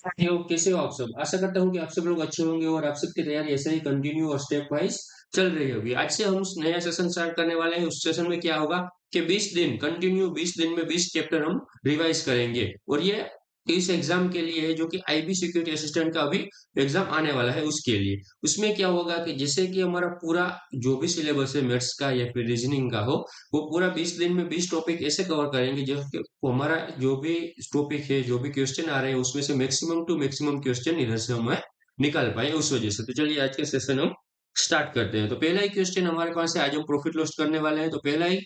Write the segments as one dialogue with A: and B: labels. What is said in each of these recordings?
A: कैसे हो आप सब? आशा करता हूँ कि आप सब लोग अच्छे होंगे और आप सबकी तैयारी ऐसे ही कंटिन्यू और स्टेप वाइज चल रही होगी। आज से हम नया सेशन स्टार्ट करने वाले हैं। उस सेशन में क्या होगा कि 20 दिन कंटिन्यू 20 दिन में 20 चैप्टर हम रिवाइज करेंगे और ये इस एग्जाम के लिए है जो कि आईबी सिक्योरिटी असिस्टेंट का अभी एग्जाम आने वाला है उसके लिए। उसमें क्या होगा कि जैसे कि हमारा पूरा जो भी सिलेबस है मैथ्स का या फिर रीजनिंग का हो, वो पूरा 20 दिन में 20 टॉपिक ऐसे कवर करेंगे जो कि हमारा जो भी टॉपिक है, जो भी क्वेश्चन आ रहे हैं उसमें से मैक्सिमम टू मैक्सिमम क्वेश्चन इधर से हम निकाल पाए उस वजह से। तो चलिए आज के सेशन हम स्टार्ट करते हैं। तो पहला ही क्वेश्चन हमारे पास है, आज हम प्रॉफिट लॉस करने वाले हैं। तो पहला ही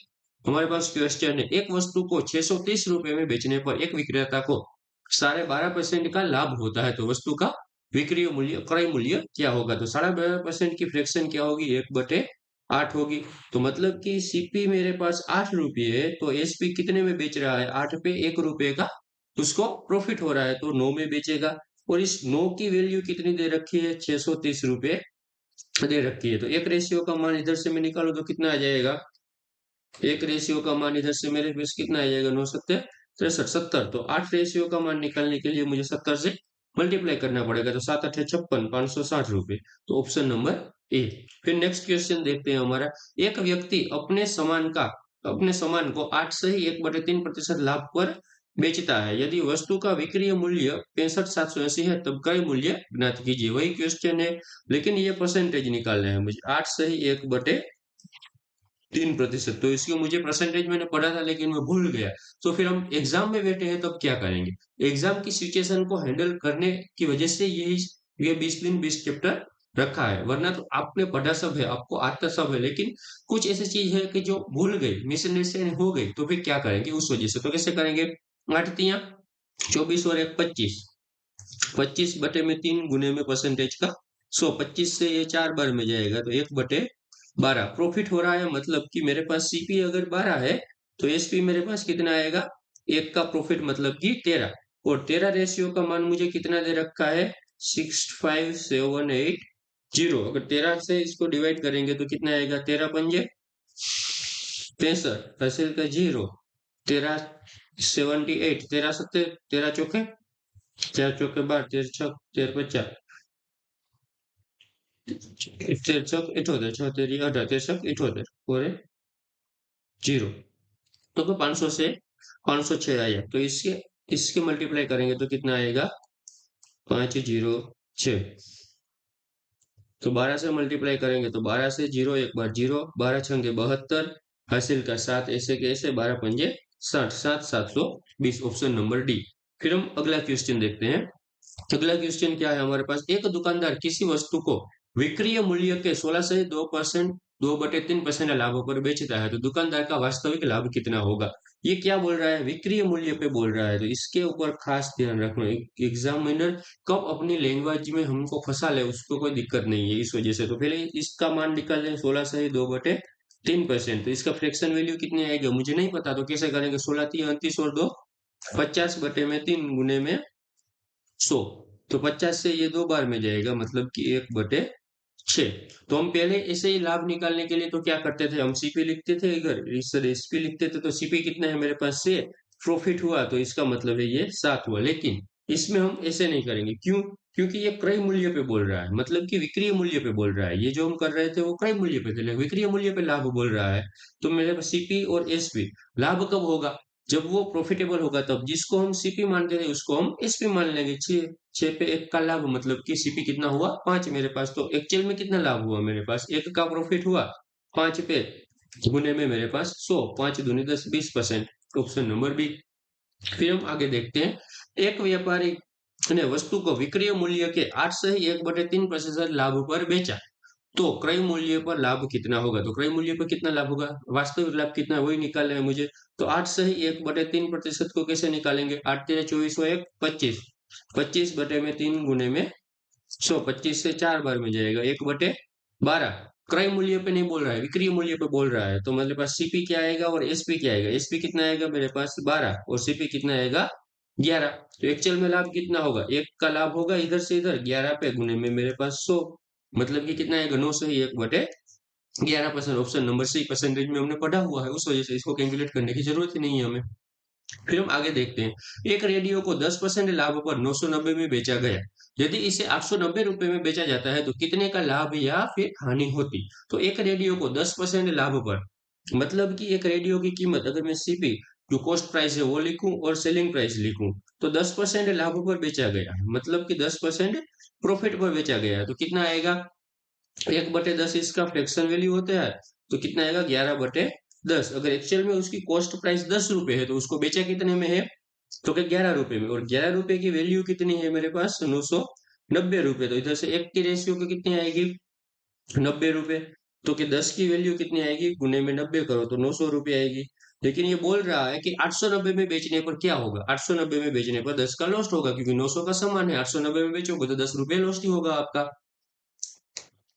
A: हमारे पास क्वेश्चन है, एक वस्तु को 630 रुपए में बेचने पर एक विक्रेता को 12.5% का लाभ होता है, तो वस्तु का विक्रय मूल्य क्रय मूल्य क्या होगा? तो 12.5% की फ्रैक्शन क्या होगी? 1/8 होगी। तो मतलब कि सीपी मेरे पास 8 रुपये है, तो एसपी कितने में बेच रहा है? 8 पे 1 रुपये का उसको प्रॉफिट हो रहा है, तो 9 में बेचेगा। और इस 9 की वैल्यू कितनी दे रखी है? 630 रुपये दे रखी है। तो एक रेशियो का मान इधर से मैं निकालू तो कितना आ जाएगा? एक रेशियो का मान इधर से मेरे पास कितना आ जाएगा? 9 7 63 70। तो 8 रेशियो का मान निकालने के लिए मुझे 70 से मल्टीप्लाई करना पड़ेगा। तो 7 8 56 560 रुपए। तो ऑप्शन नंबर ए। फिर नेक्स्ट क्वेश्चन देखते हैं हमारा, एक व्यक्ति अपने सामान को 8 से ही 1/3% लाभ पर बेचता है। यदि वस्तु का विक्रय मूल्य 65,780 है तब क्रय मूल्य ज्ञात कीजिए। वही क्वेश्चन है लेकिन ये परसेंटेज निकालना है मुझे। 8 से ही 1/3%। तो इसकी मुझे परसेंटेज मैंने पढ़ा था लेकिन मैं भूल गया। तो फिर हम एग्जाम में बैठे हैं तब क्या करेंगे? एग्जाम की सिचुएशन को हैंडल करने की वजह से ये 20 दिन 20 चैप्टर रखा है, वरना तो आपने पढ़ा सब है, आपको आता सब है, लेकिन कुछ ऐसी चीज है कि जो भूल गई, मिसअंडरस्टैंडिंग हो गई, तो फिर क्या करेंगे उस वजह से? तो कैसे करेंगे? 8 तियां 24 और 1 25। 25/3 गुने में परसेंटेज का 100। 25 से ये 4 बार में जाएगा तो 1/12 प्रॉफिट हो रहा है। मतलब कि मेरे पास सीपी अगर 12 है तो एसपी मेरे पास कितना आएगा? एक का प्रॉफिट मतलब कि 13। और 13 रेशियो का मान मुझे कितना दे रखा है? 65780। अगर 13 से इसको डिवाइड करेंगे तो कितना आएगा? 13 पंजे 63, हासिल का 0। 13 78, 13 सत्ते 13 चौके 4 चौके 12, 13 छक 13 पचा 13 छक 78, 6 तेरी 18, 13 छक 78 और 0। तो 500 से 506 आया। तो इसके इसके मल्टीप्लाई करेंगे तो कितना आएगा? 506। तो 12 से मल्टीप्लाई करेंगे तो 12 से 0 एक बार 0, 12 छंगे 72, हासिल का 7 ऐसे के ऐसे, 12 पंजे 60, 7 720। Option number D. फिर हम अगला क्वेश्चन देखते हैं। अगला क्वेश्चन क्या है हमारे पास, एक दुकानदार किसी वस्तु को विक्रय मूल्य के 16 से 2% 2/3% लाभ पर बेचता है, तो दुकानदार का वास्तविक लाभ कितना होगा? ये क्या बोल रहा है? विक्रय मूल्य पे बोल रहा है, तो इसके ऊपर खास ध्यान रखना। एग्जामिनर कब अपनी लैंग्वेज में हमको फंसा ले उसको कोई दिक्कत नहीं है, इस वजह से। तो पहले इसका मान निकाल लें, 16 से 2/3%। तो इसका फ्रैक्शन वैल्यू कितनी आएगी मुझे नहीं पता, तो कैसे करेंगे? 16 3 29 और 2 50/3 गुने में 100। तो 50 से ये 2 बार में जाएगा, मतलब कि 1/6। तो हम पहले ऐसे ही लाभ निकालने के लिए तो क्या करते थे? हम सीपी लिखते थे, इधर इस एसपी लिखते थे। तो सीपी कितना है मेरे पास? से प्रॉफिट हुआ तो इसका मतलब है ये 7 हुआ। लेकिन इसमें हम ऐसे नहीं करेंगे, क्यों? क्योंकि ये क्रय मूल्य पे बोल रहा है, मतलब कि विक्रय मूल्य पे बोल रहा है। ये जो हम कर रहे थे वो क्रय मूल्य पे थे, विक्रय मूल्य पे लाभ बोल रहा है। तो मेरे पास सीपी और एसपी लाभ कब होगा? जब वो प्रॉफिटेबल होगा तब। जिसको हम सीपी मानते थे उसको हम एसपी मान लेंगे। 6 पे 1 का लाभ, मतलब कि सीपी कितना हुआ? 5 मेरे पास। तो एक्चुअल में कितना लाभ हुआ मेरे पास? 1 का प्रॉफिट हुआ, 5 पे गुने में मेरे पास 100, 5 दूनी 10 20%। Option number B. फिर हम आगे देखते हैं, एक व्यापारी ने वस्तु को विक्रय मूल्य के 8 से ही 1/3% लाभ पर बेचा, तो क्रय मूल्य पर लाभ कितना होगा? तो क्रय मूल्य पर कितना लाभ होगा? वास्तविक लाभ कितना है वही निकालना है मुझे। तो 8 से ही 1/3% को कैसे निकालेंगे? 8 तेरह 24 और 1 25। 25/3 गुने में 100। 25 से 4 बार में जाएगा, 1/12। क्रय मूल्य पे नहीं बोल रहा है, विक्रय मूल्य पे बोल रहा है। तो मेरे पास सीपी क्या आएगा और एसपी क्या आएगा? एसपी कितना आएगा मेरे पास? 12 और सीपी कितना आएगा? 11। तो एक्चुअल में लाभ कितना होगा? 1 का लाभ होगा इधर से इधर, 11 पे गुने में मेरे पास 100, मतलब कि कितना आएगा? 9 से ही 1/11%। Option number C. परसेंटेज में हमने पढ़ा हुआ है, उस वजह से इसको कैलकुलेट करने की जरूरत ही नहीं है हमें। फिर हम आगे देखते हैं, एक रेडियो को 10% लाभ पर 990 में बेचा गया। यदि इसे 890 रुपए में बेचा जाता है तो कितने का लाभ या फिर हानि होती? तो एक रेडियो को 10% लाभ पर, मतलब कि एक रेडियो की कीमत अगर मैं सीपी जो कॉस्ट प्राइस है वो लिखूं और सेलिंग प्राइस लिखूं, तो 10% लाभ पर बेचा गया है, मतलब कि 10% प्रॉफिट पर बेचा गया है, तो कितना आएगा? 1/10 इसका फ्रैक्शन वैल्यू होता है, तो कितना आएगा? 11/10। अगर एक्चुअल में उसकी कॉस्ट प्राइस 10 रुपए है तो उसको बेचा कितने में है? तो क्या 11 रुपए में, और 11 रुपए की वैल्यू कितनी है मेरे पास? 990 रुपए। तो इधर से एक की रेशियो की कितनी आएगी? 90 रुपए। तो कि 10 की वैल्यू कितनी आएगी? गुने में 90 करो तो 900 रुपए आएगी। लेकिन ये बोल रहा है कि 890 में बेचने पर क्या होगा? 890 में बेचने पर 10 का लॉस्ट होगा, क्योंकि 900 का सामान है, 890 में बेचोगे तो 10 रुपए लॉस्ट ही होगा आपका।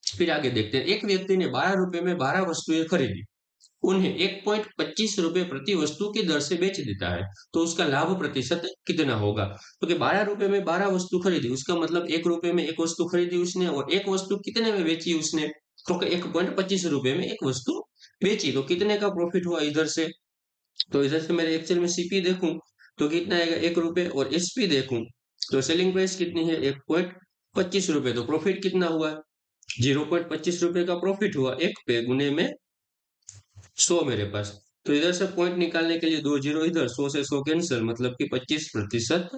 A: फिर आगे देखते हैं, एक व्यक्ति ने 12 रुपए में 12 वस्तुएं खरीदी, उन्हें 1.25 रुपए प्रति वस्तु की दर से बेच देता है, तो उसका लाभ प्रतिशत कितना होगा? तो कि 12 रुपए में 12 वस्तु खरीदी, उसका मतलब 1 रुपए में एक वस्तु खरीदी उसने, और एक वस्तु कितने में बेची उसने? तो 1.25 रुपए में एक वस्तु बेची, तो कितने का प्रॉफिट हुआ इधर से? तो इधर से मेरे एक्चुअल में सीपी देखूं तो कितना आएगा? 1 रुपए, और एसपी देखूं तो सेलिंग प्राइस कितनी है? 1.25 रुपए। तो प्रॉफिट कितना हुआ? 0.25 रुपए का प्रॉफिट हुआ, एक पे गुने में 100 मेरे पास। तो इधर से पॉइंट निकालने के लिए 2 जीरो इधर, 100 से 100 कैंसिल, मतलब कि 25%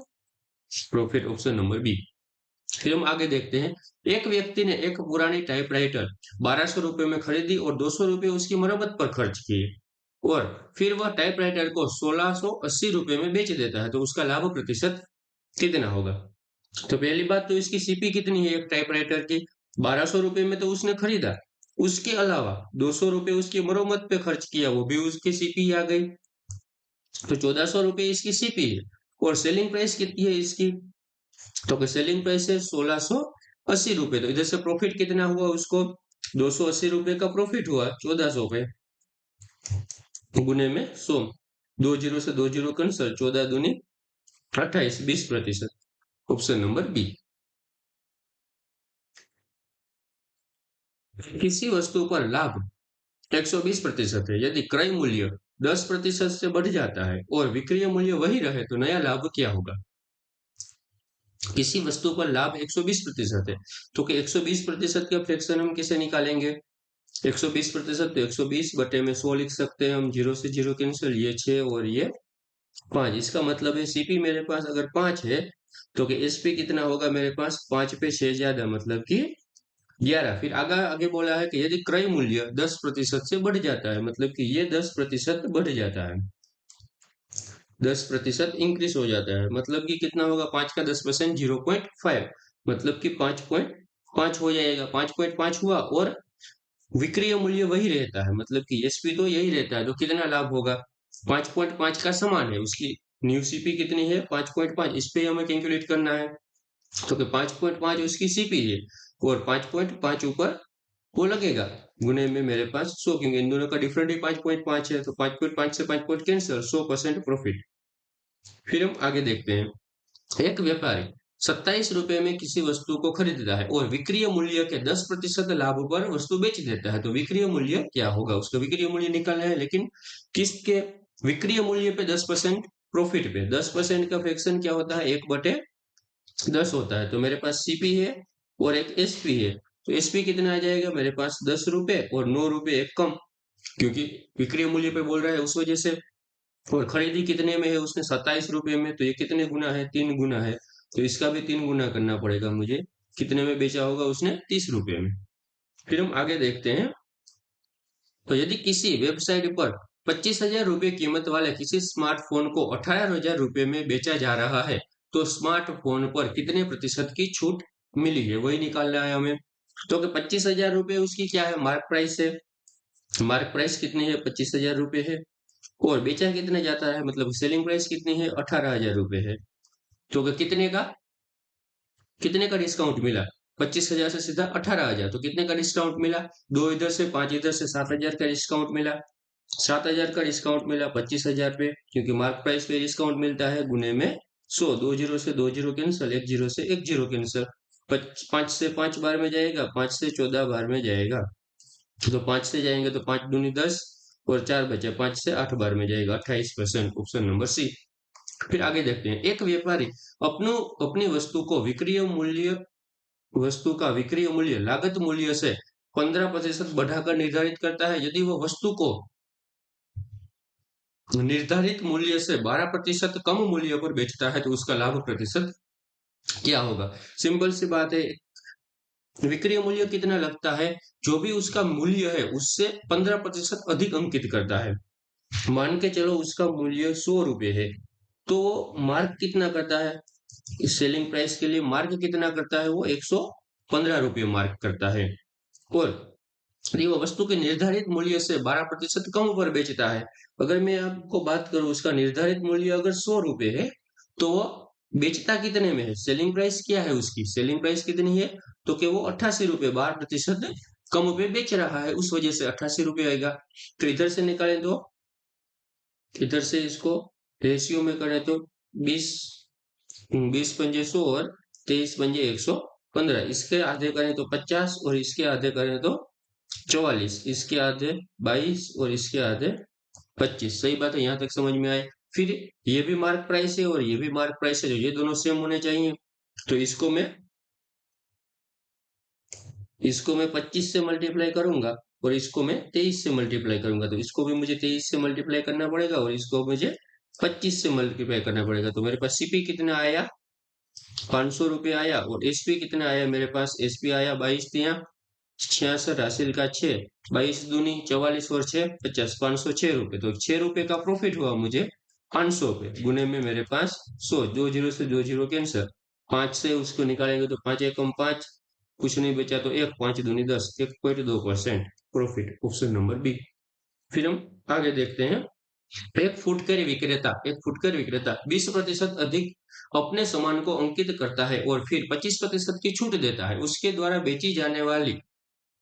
A: प्रॉफिट, ऑप्शन नंबर बी। फिर हम आगे देखते हैं, एक व्यक्ति ने एक पुरानी टाइपराइटर 1200 रुपए में खरीदी और 200 रुपए उसकी मरम्मत पर खर्च किए, और फिर वह टाइपराइटर को 1680 रुपए में बेच देता है, तो उसका लाभ प्रतिशत कितना होगा? तो पहली बात तो इसकी सीपी कितनी है एक टाइपराइटर की? 1200 रुपए में तो उसने खरीदा, उसके अलावा 200 रुपए उसकी मरम्मत पे खर्च किया, वो भी उसकी सीपी आ गई, तो 1400 रुपए इसकी सीपी है। और सेलिंग प्राइस कितनी है इसकी? तो सेलिंग प्राइस है 1680 रुपए। तो इधर से प्रॉफिट कितना हुआ उसको? 280 रुपए का प्रॉफिट हुआ, 1400 पे गुने में 100, 2 जीरो से 2 जीरो कैंसल, 14 दूनी 28, 20%, ऑप्शन नंबर बी। किसी वस्तु पर लाभ 120% है, यदि क्रय मूल्य 10% से बढ़ जाता है और विक्रय मूल्य वही रहे तो नया लाभ क्या होगा? किसी वस्तु पर लाभ 120% है, तो कि 120% का फ्रैक्शन हम कैसे निकालेंगे? 120%, तो 120 बटे में 100 लिख सकते हैं हम, जीरो से जीरो कैंसिल, ये 6 और ये 5। इसका मतलब है सीपी मेरे पास अगर 5 है तो कि एसपी कितना होगा मेरे पास? 5 पे 6 ज्यादा, मतलब कि 11। फिर आगे आगे बोला है कि यदि क्रय मूल्य 10% से बढ़ जाता है, मतलब कि ये 10% बढ़ जाता है, 10% इंक्रीज हो जाता है, मतलब कि कितना होगा? 5 का 10%, 0.5, मतलब कि 5.5 हो जाएगा, 5.5 हुआ, और विक्रय मूल्य वही रहता है, मतलब कि एसपी तो यही रहता है, तो कितना लाभ होगा? 5.5 का समान है, उसकी न्यू सीपी कितनी है? 5.5, इस पे हमें कैलकुलेट करना है, तो कि 5.5 उसकी सीपी है, और 5.5 ऊपर वो लगेगा, गुने में मेरे पास 100, क्योंकि इन दोनों का डिफरेंट ही 5.5 है, तो 5.5 से 5 पॉइंट कैंसिल, 100% प्रॉफिट। फिर हम आगे देखते हैं, एक व्यापारी 27 रुपए में किसी वस्तु को खरीदता है और विक्रय मूल्य के 10% लाभ पर वस्तु बेच देता है, तो विक्रय मूल्य क्या होगा? उसका विक्रय मूल्य निकालना है, लेकिन किसके? विक्रय मूल्य पे 10%, प्रॉफिट पे 10% का फ्रैक्शन क्या होता है? 1/10 होता है। तो मेरे पास सीपी है और एक एसपी है, तो एसपी कितना आ जाएगा मेरे पास? 10 रुपए, और 9 रुपए एक कम, क्योंकि विक्रय मूल्य पे बोल रहा है उस वजह से। और खरीदी कितने में है उसने? 27 रुपए में, तो ये कितने गुना है? 3 गुना है, तो इसका भी 3 गुना करना पड़ेगा मुझे। कितने में बेचा होगा उसने? 30 रुपए में। फिर हम आगे देखते हैं, तो यदि किसी वेबसाइट पर 25,000 रुपए कीमत वाले किसी स्मार्टफोन को 18,000 रुपए में बेचा जा रहा है, तो स्मार्टफोन पर कितने प्रतिशत की छूट मिली है, वही निकालना है हमें। तो कि 25,000 रुपए उसकी क्या है? मार्क प्राइस है। मार्क प्राइस कितनी है? 25,000 रुपए है, और बेचा कितने जाता है, मतलब सेलिंग प्राइस कितनी है? 18,000 रुपए है। तो कितने का डिस्काउंट मिला? 25,000 से सीधा 18,000, तो कितने का डिस्काउंट मिला? 2 इधर से 5 इधर से, 7,000 का डिस्काउंट मिला। 7,000 का डिस्काउंट मिला 25,000 पे, क्योंकि मार्क प्राइस पे डिस्काउंट मिलता है, गुने में 100, 2 जीरो से 2 जीरो कैंसिल, 1 जीरो से 1 जीरो कैंसिल, 5 से 5 बार में जाएगा, 5 से 14 बार में जाएगा, तो 5 से जाएंगे तो 5 दूनी 10, और 4 बचे, 5 से 8 बार में जाएगा, 28%, ऑप्शन नंबर सी। फिर आगे देखते हैं, एक व्यापारी अपनी वस्तु का विक्रय मूल्य लागत मूल्य से 15% बढ़ाकर निर्धारित करता है। यदि वो वस्तु को निर्धारित मूल्य से 12% कम मूल्य पर बेचता है तो उसका लाभ प्रतिशत क्या होगा। सिंपल सी बात है, विक्रय मूल्य कितना लगता है, जो भी उसका मूल्य है उससे 15% अधिक अंकित करता है। मान के चलो उसका मूल्य 100 रुपए है, तो मार्क कितना करता है, सेलिंग प्राइस के लिए मार्क कितना करता है, वो 115 रुपये मार्क करता है। और यदि वो वस्तु के निर्धारित मूल्य से 12% कम पर बेचता है, अगर मैं आपको बात करूं उसका निर्धारित मूल्य अगर 100 रुपए है, तो वो बेचता कितने में है, सेलिंग प्राइस क्या है उसकी, सेलिंग प्राइस कितनी है, तो कि वो 88 रुपए 12% कम पे बेच रहा है, उस वजह से 88 रुपए आएगा। तो इधर से निकालें तो इधर से इसको रेशियो में करें तो 20 20 पंजे 100 और 23 पंजे 115, इसके आधे करें तो 50 और इसके आधे करें तो 44, इसके आधे 22 और इसके आधे 25। सही बात है, यहाँ तक समझ में आए। फिर ये भी मार्क प्राइस है और ये भी मार्क प्राइस है, तो ये दोनों सेम होने चाहिए। तो इसको मैं 25 से मल्टीप्लाई करूंगा और इसको मैं 23 से मल्टीप्लाई करूंगा, तो इसको भी मुझे 23 से मल्टीप्लाई करना पड़ेगा और इसको मुझे 25 से मल्टीप्लाई करना पड़ेगा। तो मेरे पास सीपी कितना आया, 500 रुपये आया, और एसपी कितना आया, मेरे पास एसपी आया 22×3 66 हासिल का 6, 22×2 = 44 और 6 = 50, 506 रुपये। तो 6 रुपये का प्रॉफिट हुआ मुझे 500 पे, गुने में मेरे पास 100, 2 जीरो से 2 जीरो कैंसर, 5 से उसको निकालेंगे तो 5 एकम 5, कुछ नहीं बचा तो 1, 5 दूनी 10, 1.2% प्रॉफिट, ऑप्शन नंबर बी। फिर हम आगे देखते हैं, एक फुटकर विक्रेता 20% अधिक अपने सामान को अंकित करता है और फिर 25% की छूट देता है। उसके द्वारा बेची जाने वाली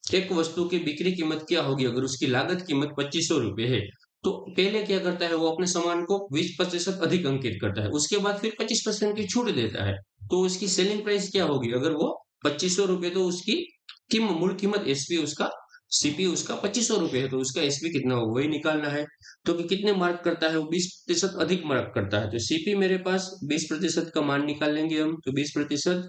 A: एक वस्तु की बिक्री कीमत क्या होगी, अगर उसकी लागत कीमत 2500 रुपये है, तो पहले क्या करता है, वो अपने सामान को 20% अधिक अंकित करता है, उसके बाद फिर 25% की छूट देता है, तो उसकी सेलिंग प्राइस क्या होगी, अगर वो 2500 रुपये, तो उसकी मूल कीमत एसपी उसका, सीपी उसका 2500 रुपये है, तो उसका एसपी कितना होगा वही निकालना है। तो कि कितने मार्क करता है, वो 20% अधिक मार्क करता है, तो सीपी मेरे पास 20% का मान निकाल लेंगे हम, तो 20%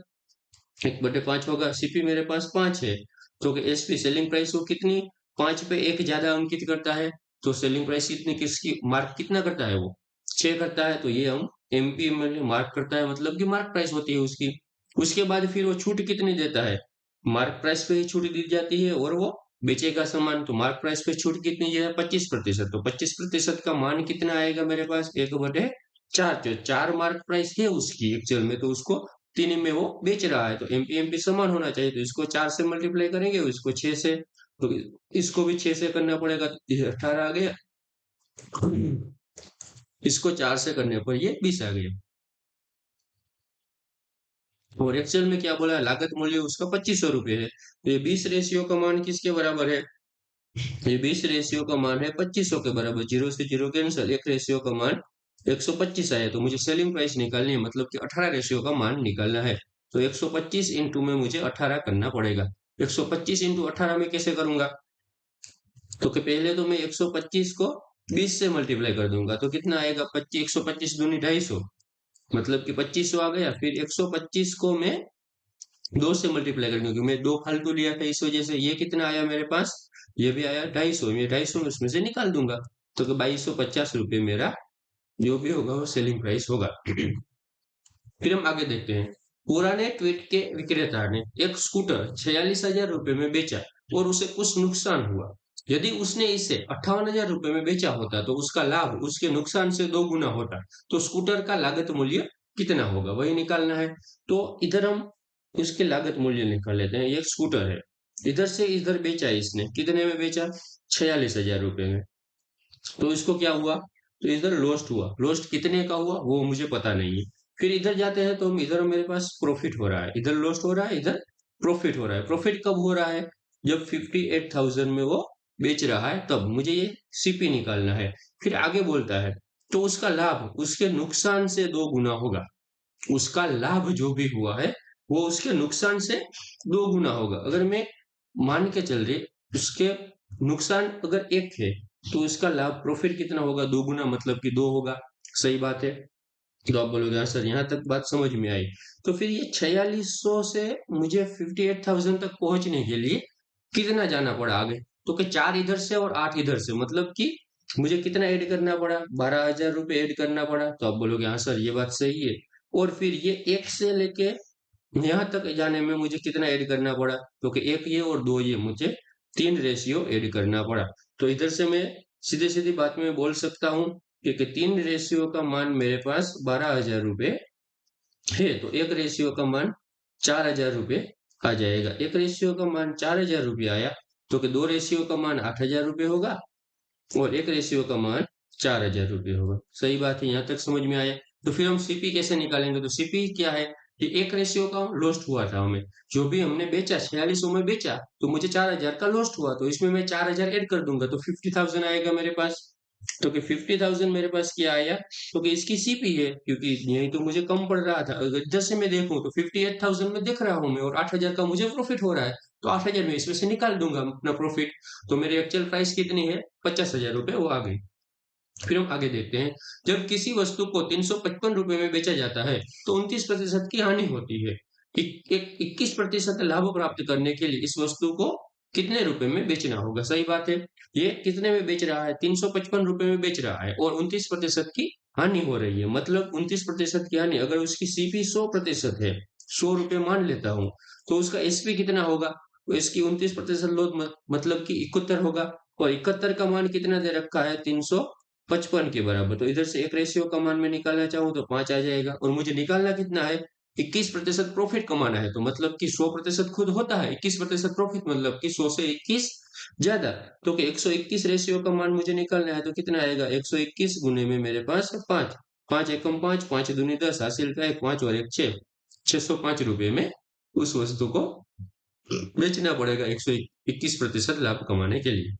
A: 1/5 होगा, सीपी मेरे पास 5 है, तो एसपी सेलिंग प्राइस को कितनी, 5 पे 1 ज्यादा अंकित करता है, तो सेलिंग प्राइस कितनी, किसकी मार्क कितना करता है, वो 6 करता है, तो ये हम एमपी में मार्क करता है, मतलब कि मार्क प्राइस होती है उसकी। उसके बाद फिर वो छूट कितनी देता है, मार्क प्राइस पे ही छूट दी जाती है, और वो बेचेगा सामान, तो मार्क प्राइस पे छूट कितनी है, 25%, तो 25% का मान कितना आएगा मेरे पास, 1/4, तो 4 मार्क प्राइस है उसकी एक्चुअल में, तो उसको 3 में वो बेच रहा है, तो एमपी एमपी समान होना चाहिए, तो इसको 4 से मल्टीप्लाई करेंगे, इसको 6 से, तो इसको भी 6 से करना पड़ेगा, तो ये 18 आ गया, इसको 4 से करने पर ये 20 आ गया। और एक्चुअल में क्या बोला है, लागत मूल्य उसका 2500 रुपये है, तो ये 20 रेशियो का मान किसके बराबर है, ये 20 रेशियो का मान है 2500 के बराबर, 0 से 0 कैंसिल, एक रेशियो का मान 125 आया, तो मुझे सेलिंग प्राइस निकालनी है, मतलब कि 18 रेशियो का मान निकालना है, तो 125 इंटू में मुझे 18 करना पड़ेगा। 125 इंटू 18 में कैसे करूंगा, तो कि पहले तो मैं 125 को 20 से मल्टीप्लाई कर दूंगा, तो कितना आएगा, 25, 125 दूनी 250, मतलब कि 2500 आ गया। फिर 125 को मैं 2 से मल्टीप्लाई कर दूंगा, क्योंकि मैं 2 फालतू लिया था, इस वजह से ये कितना आया मेरे पास, ये भी आया 250, ये 250 में उसमें से निकाल दूंगा, तो 2250 रुपये मेरा जो भी होगा वो सेलिंग प्राइस होगा। फिर हम आगे देखते हैं, पुराने ट्वीट के विक्रेता ने एक स्कूटर 46,000 रुपये में बेचा और उसे कुछ नुकसान हुआ। यदि उसने इसे 58,000 रुपये में बेचा होता तो उसका लाभ उसके नुकसान से 2 गुना होता, तो स्कूटर का लागत मूल्य कितना होगा वही निकालना है। तो इधर हम उसके लागत मूल्य निकाल लेते हैं, ये एक स्कूटर है, इधर से इधर बेचा इसने, कितने में बेचा, 46,000 रुपये में, तो इसको क्या हुआ, तो इधर लॉस्ट हुआ, लॉस्ट कितने का हुआ वो मुझे पता नहीं है। फिर इधर जाते हैं तो हम इधर मेरे पास प्रॉफिट हो रहा है, इधर लॉस्ट हो रहा है, इधर प्रॉफिट हो रहा है। प्रॉफिट कब हो रहा है, जब 58,000 में वो बेच रहा है, तब मुझे ये सीपी निकालना है। फिर आगे बोलता है, तो उसका लाभ उसके नुकसान से 2 गुना होगा, उसका लाभ जो भी हुआ है वो उसके नुकसान से 2 गुना होगा। अगर मैं मान के चल रही, उसके नुकसान अगर 1 है, तो उसका लाभ प्रॉफिट कितना होगा, 2 गुना, मतलब कि 2 होगा। सही बात है, तो आप बोलोगे हाँ सर, यहाँ तक बात समझ में आई। तो फिर ये 4600 से मुझे 58,000 तक पहुंचने के लिए कितना जाना पड़ा आगे? तो कि 4 इधर से और 8 इधर से, मतलब कि मुझे कितना ऐड करना पड़ा? 12,000 रुपये ऐड करना पड़ा। तो आप बोलोगे हाँ सर, ये बात सही है। और फिर ये 1 से लेके यहाँ तक जाने में मुझे कितना ऐड करना पड़ा? क्योंकि एक ये और दो ये, मुझे 3 रेशियो ऐड करना पड़ा। तो इधर से मैं सीधे सीधी बात में बोल सकता हूँ कि 3 रेशियो का मान मेरे पास 12,000 रुपये है, तो एक रेशियो का मान 4,000 रुपये आ जाएगा। एक रेशियो का मान 4,000 रुपये आया, तो कि दो रेशियो का मान 8,000 रुपये होगा और एक रेशियो का मान 4,000 रुपये होगा। सही बात है, यहाँ तक समझ में आया। तो फिर हम सीपी कैसे निकालेंगे? तो सीपी क्या है कि एक रेशियो का लॉस्ट हुआ था हमें, जो भी हमने बेचा 4600 में बेचा, तो मुझे 4,000 का लॉस्ट हुआ, तो इसमें मैं 4,000 ऐड कर दूंगा तो 50,000 आएगा मेरे पास। तो कि 50,000 मेरे पास क्या आया? तो कि इसकी सीपी है, क्योंकि यही तो मुझे कम पड़ रहा था। अगर इधर से मैं देखूं तो 58,000 में देख रहा हूं मैं, और 8,000 का मुझे प्रॉफिट हो रहा है, तो 8,000 में इसमें से निकाल दूंगा अपना प्रॉफिट। तो मेरी एक्चुअल प्राइस कितनी है? 50,000 रुपये वो आ गई। फिर हम आगे देखते हैं, जब किसी वस्तु को 355 रुपए में बेचा जाता है तो 29% की हानि होती है। 21% लाभ प्राप्त करने के लिए इस वस्तु को कितने रुपए में बेचना होगा? सही बात है, ये कितने में बेच रहा है? 355 रुपए में बेच रहा है और 29% की हानि हो रही है। मतलब 29% की हानि, अगर उसकी सीपी 100% है, 100 रुपए मान लेता हूं, तो उसका एसपी कितना होगा? तो इसकी 29% लोग मतलब कि 71 होगा। और 71 का मान कितना दे रखा है? 355 के बराबर। तो इधर से एक रेशियो का मान में निकालना चाहूँ तो 5 आ जाएगा, और मुझे निकालना कितना है? 21% प्रॉफिट कमाना है। तो मतलब कि 100% खुद होता है, 21% प्रॉफिट, मतलब कि 100 से 21 ज्यादा। तो कि 121 रेशियो का मान मुझे निकालना है, तो कितना आएगा? 121 गुने में मेरे पास 5, 5 एकम 5, 5 दूनी 10, हासिल का 1 5 और 1 6, 605 रुपए में उस वस्तु को बेचना पड़ेगा 121% लाभ कमाने के लिए।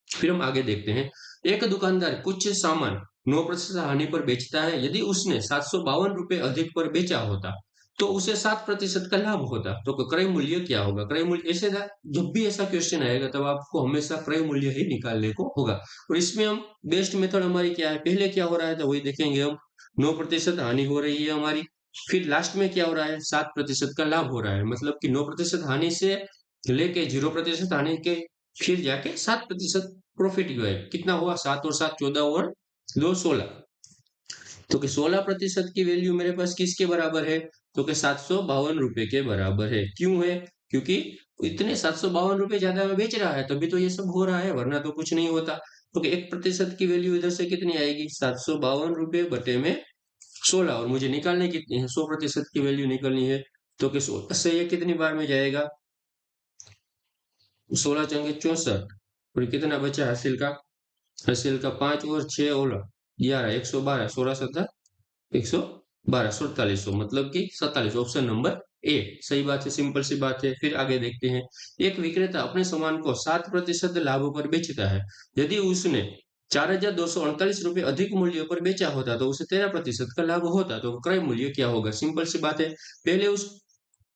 A: फिर हम आगे देखते हैं, एक दुकानदार कुछ सामान 9% हानि पर बेचता है। यदि उसने 752 रुपए अधिक पर बेचा होता तो उसे 7% का लाभ होता। तो क्रय मूल्य क्या होगा? क्रय मूल्य ऐसे था, जब भी ऐसा क्वेश्चन आएगा तब आपको हमेशा क्रय मूल्य ही निकालने को होगा। और इसमें हम बेस्ट मेथड हमारी क्या है? पहले क्या हो रहा है तो वही देखेंगे हम। 9% हानि हो रही है हमारी, फिर लास्ट में क्या हो रहा है? 7% का लाभ हो रहा है। मतलब कि 9% हानि से लेके 0% हानि के फिर जाके 7% प्रॉफिट जो है कितना हुआ? 7 और 7 14 और 2 16। तो कि 16% की वैल्यू मेरे पास किसके बराबर है? तो कि 752 रुपए के बराबर है। क्यों है? क्योंकि इतने 752 रुपए ज्यादा में बेच रहा है, तभी तो ये सब हो रहा है, वरना तो कुछ नहीं होता। तो कि 1% की वैल्यू इधर से कितनी आएगी? 752 रुपए बटे में 16, और मुझे निकालने कितनी है? 100% की वैल्यू निकालनी है। तो कि 16 से ये कितनी बार में जाएगा? 16 चंगे 64, और कितना बचा हासिल का? हासिल का 5 और 6 और 11, 112, 16 17, 112, 4700, मतलब कि 47, ऑप्शन नंबर ए सही बात है। सिंपल सी बात है। फिर आगे देखते हैं, एक विक्रेता अपने सामान को 7% लाभ पर बेचता है। यदि उसने 4,248 रुपए अधिक मूल्य पर बेचा होता तो उसे 13% का लाभ होता। तो क्रय मूल्य क्या होगा? सिंपल सी बात है, पहले उस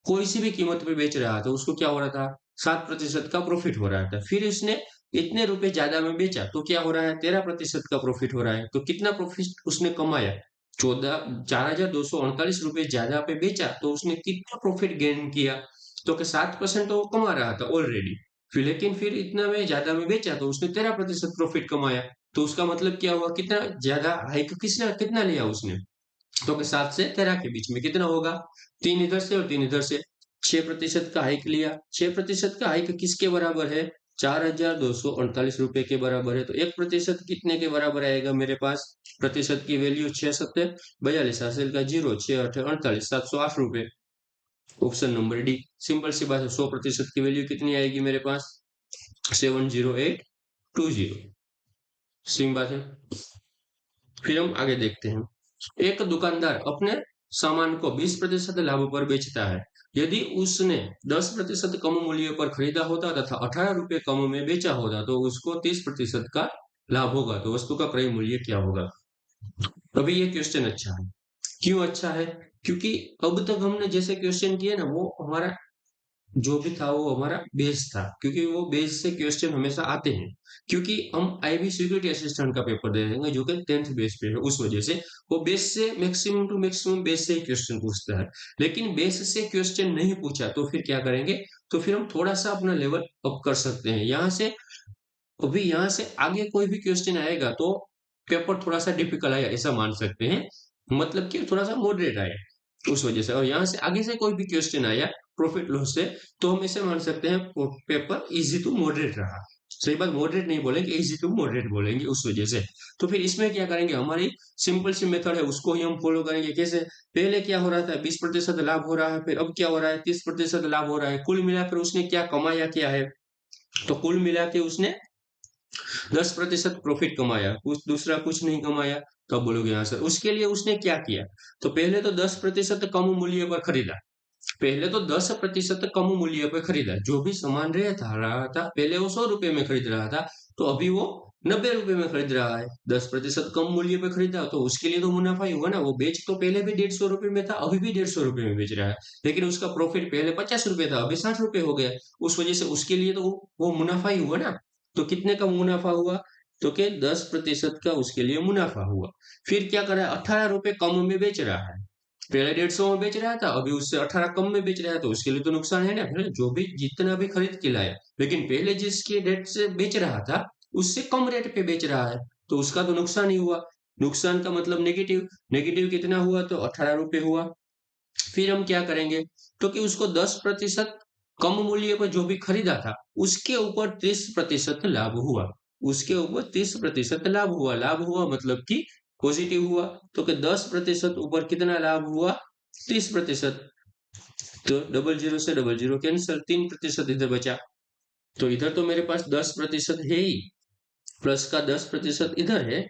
A: कोई सी भी कीमत पे बेच रहा था, उसको क्या हो रहा था? 7% का प्रॉफिट हो रहा था। फिर उसने इतने रुपए ज्यादा में बेचा तो क्या हो रहा है? 13% का प्रॉफिट हो रहा है। तो कितना प्रॉफिट उसने कमाया? 4,248 रुपए ज्यादा पे बेचा तो उसने कितना प्रॉफिट गेन किया? तो 7% तो वो कमा रहा था ऑलरेडी, फिर लेकिन फिर इतना में ज्यादा में बेचा तो उसने 13% प्रॉफिट कमाया। तो उसका मतलब क्या हुआ? कितना ज्यादा हाइक किसने कितना लिया उसने? तो 7 से 13 के बीच में कितना होगा? 3 इधर से और 3 इधर से, 6% का हाइक लिया। 6% का हाइक किसके बराबर है? 4,248 रुपए के बराबर है। तो 1% कितने के बराबर आएगा मेरे पास? प्रतिशत की वैल्यू 6 7 42, हासिल का 0, 6 8 48, 708 रुपए, ऑप्शन नंबर डी। सिंपल सी बात है, 100% की वैल्यू कितनी आएगी मेरे पास? 70820। सिंपल बात है। फिर हम आगे देखते हैं, एक दुकानदार अपने सामान को 20% लाभ पर बेचता है। यदि उसने 10% कम मूल्य पर खरीदा होता तथा 18 रुपए कम में बेचा होता तो उसको 30% का लाभ होगा। तो वस्तु का क्रय मूल्य क्या होगा? अभी ये क्वेश्चन अच्छा है। क्यों अच्छा है? क्योंकि अब तक हमने जैसे क्वेश्चन किए ना, वो हमारा जो भी था वो हमारा बेस था, क्योंकि वो बेस से क्वेश्चन हमेशा आते हैं, क्योंकि हम आईबी सिक्योरिटी असिस्टेंट का पेपर दे रहे हैं जो कि 10th बेस पे है, उस वजह से वो बेस से मैक्सिमम टू मैक्सिमम बेस से क्वेश्चन पूछता है। लेकिन बेस से क्वेश्चन नहीं पूछा तो फिर क्या करेंगे, तो फिर हम थोड़ा सा अपना लेवल अप कर सकते हैं यहाँ से। अभी यहाँ से आगे कोई भी क्वेश्चन आएगा तो पेपर थोड़ा सा डिफिकल्ट आएगा ऐसा मान सकते हैं, मतलब कि थोड़ा सा मॉडरेट आया उस वजह से। और यहाँ से आगे से कोई भी क्वेश्चन आया प्रॉफिट लॉस से, तो हम ऐसे मान सकते हैं पेपर इजी टू मॉडरेट रहा। सही बात, मॉडरेट नहीं बोलेंगे, इजी टू मॉडरेट बोलेंगे उस वजह से। तो फिर इसमें क्या करेंगे, हमारी सिंपल सी मेथड है उसको ही हम फॉलो करेंगे। कैसे, पहले क्या हो रहा था, 20% लाभ हो रहा है, फिर अब क्या हो रहा है, 30% लाभ हो रहा है, कुल मिलाकर उसने क्या कमाया क्या है, तो कुल मिला के उसने 10% प्रॉफिट कमाया, कुछ दूसरा कुछ नहीं कमाया। तो आप बोलोगे हाँ सर, उसके लिए उसने क्या किया, तो पहले तो 10% कम मूल्य पर खरीदा। पहले तो 10% कम मूल्य पर खरीदा, जो भी सामान रहा था पहले वो 100 रुपए में खरीद रहा था, तो अभी वो 90 रुपए में खरीद रहा है। 10% कम मूल्य पे खरीदा तो उसके लिए तो मुनाफा ही हुआ ना। वो बेच तो पहले भी 150 रुपए में था, अभी भी 150 रुपए में बेच रहा है, लेकिन उसका प्रॉफिट पहले 50 रुपए था, अभी 60 रुपए हो गया। उस वजह से उसके लिए तो वो मुनाफा ही हुआ ना। तो कितने का मुनाफा हुआ, तो के 10% का उसके लिए मुनाफा हुआ। फिर क्या करा, 18 रुपए कम में बेच रहा है। पहले 150 में बेच रहा था, अभी उससे 18 कम में बेच रहा है, तो उसके लिए तो नुकसान है ना। फिर जो भी जितना भी खरीद के लाया, लेकिन पहले जिसके रेट से बेच रहा था उससे कम रेट पे बेच रहा है, तो उसका तो नुकसान ही हुआ। नुकसान का मतलब नेगेटिव। नेगेटिव कितना हुआ, तो 18 रुपए हुआ। फिर हम क्या करेंगे, तो कि उसको 10% कम मूल्य पर जो भी खरीदा था उसके ऊपर 30% लाभ हुआ। उसके ऊपर 30% लाभ हुआ। लाभ हुआ मतलब कि पॉजिटिव हुआ। तो कि 10% ऊपर कितना लाभ हुआ, 30%। तो डबल जीरो से डबल जीरो कैंसिल, 3% इधर बचा। तो इधर तो मेरे पास 10% है ही, प्लस का 10% इधर है,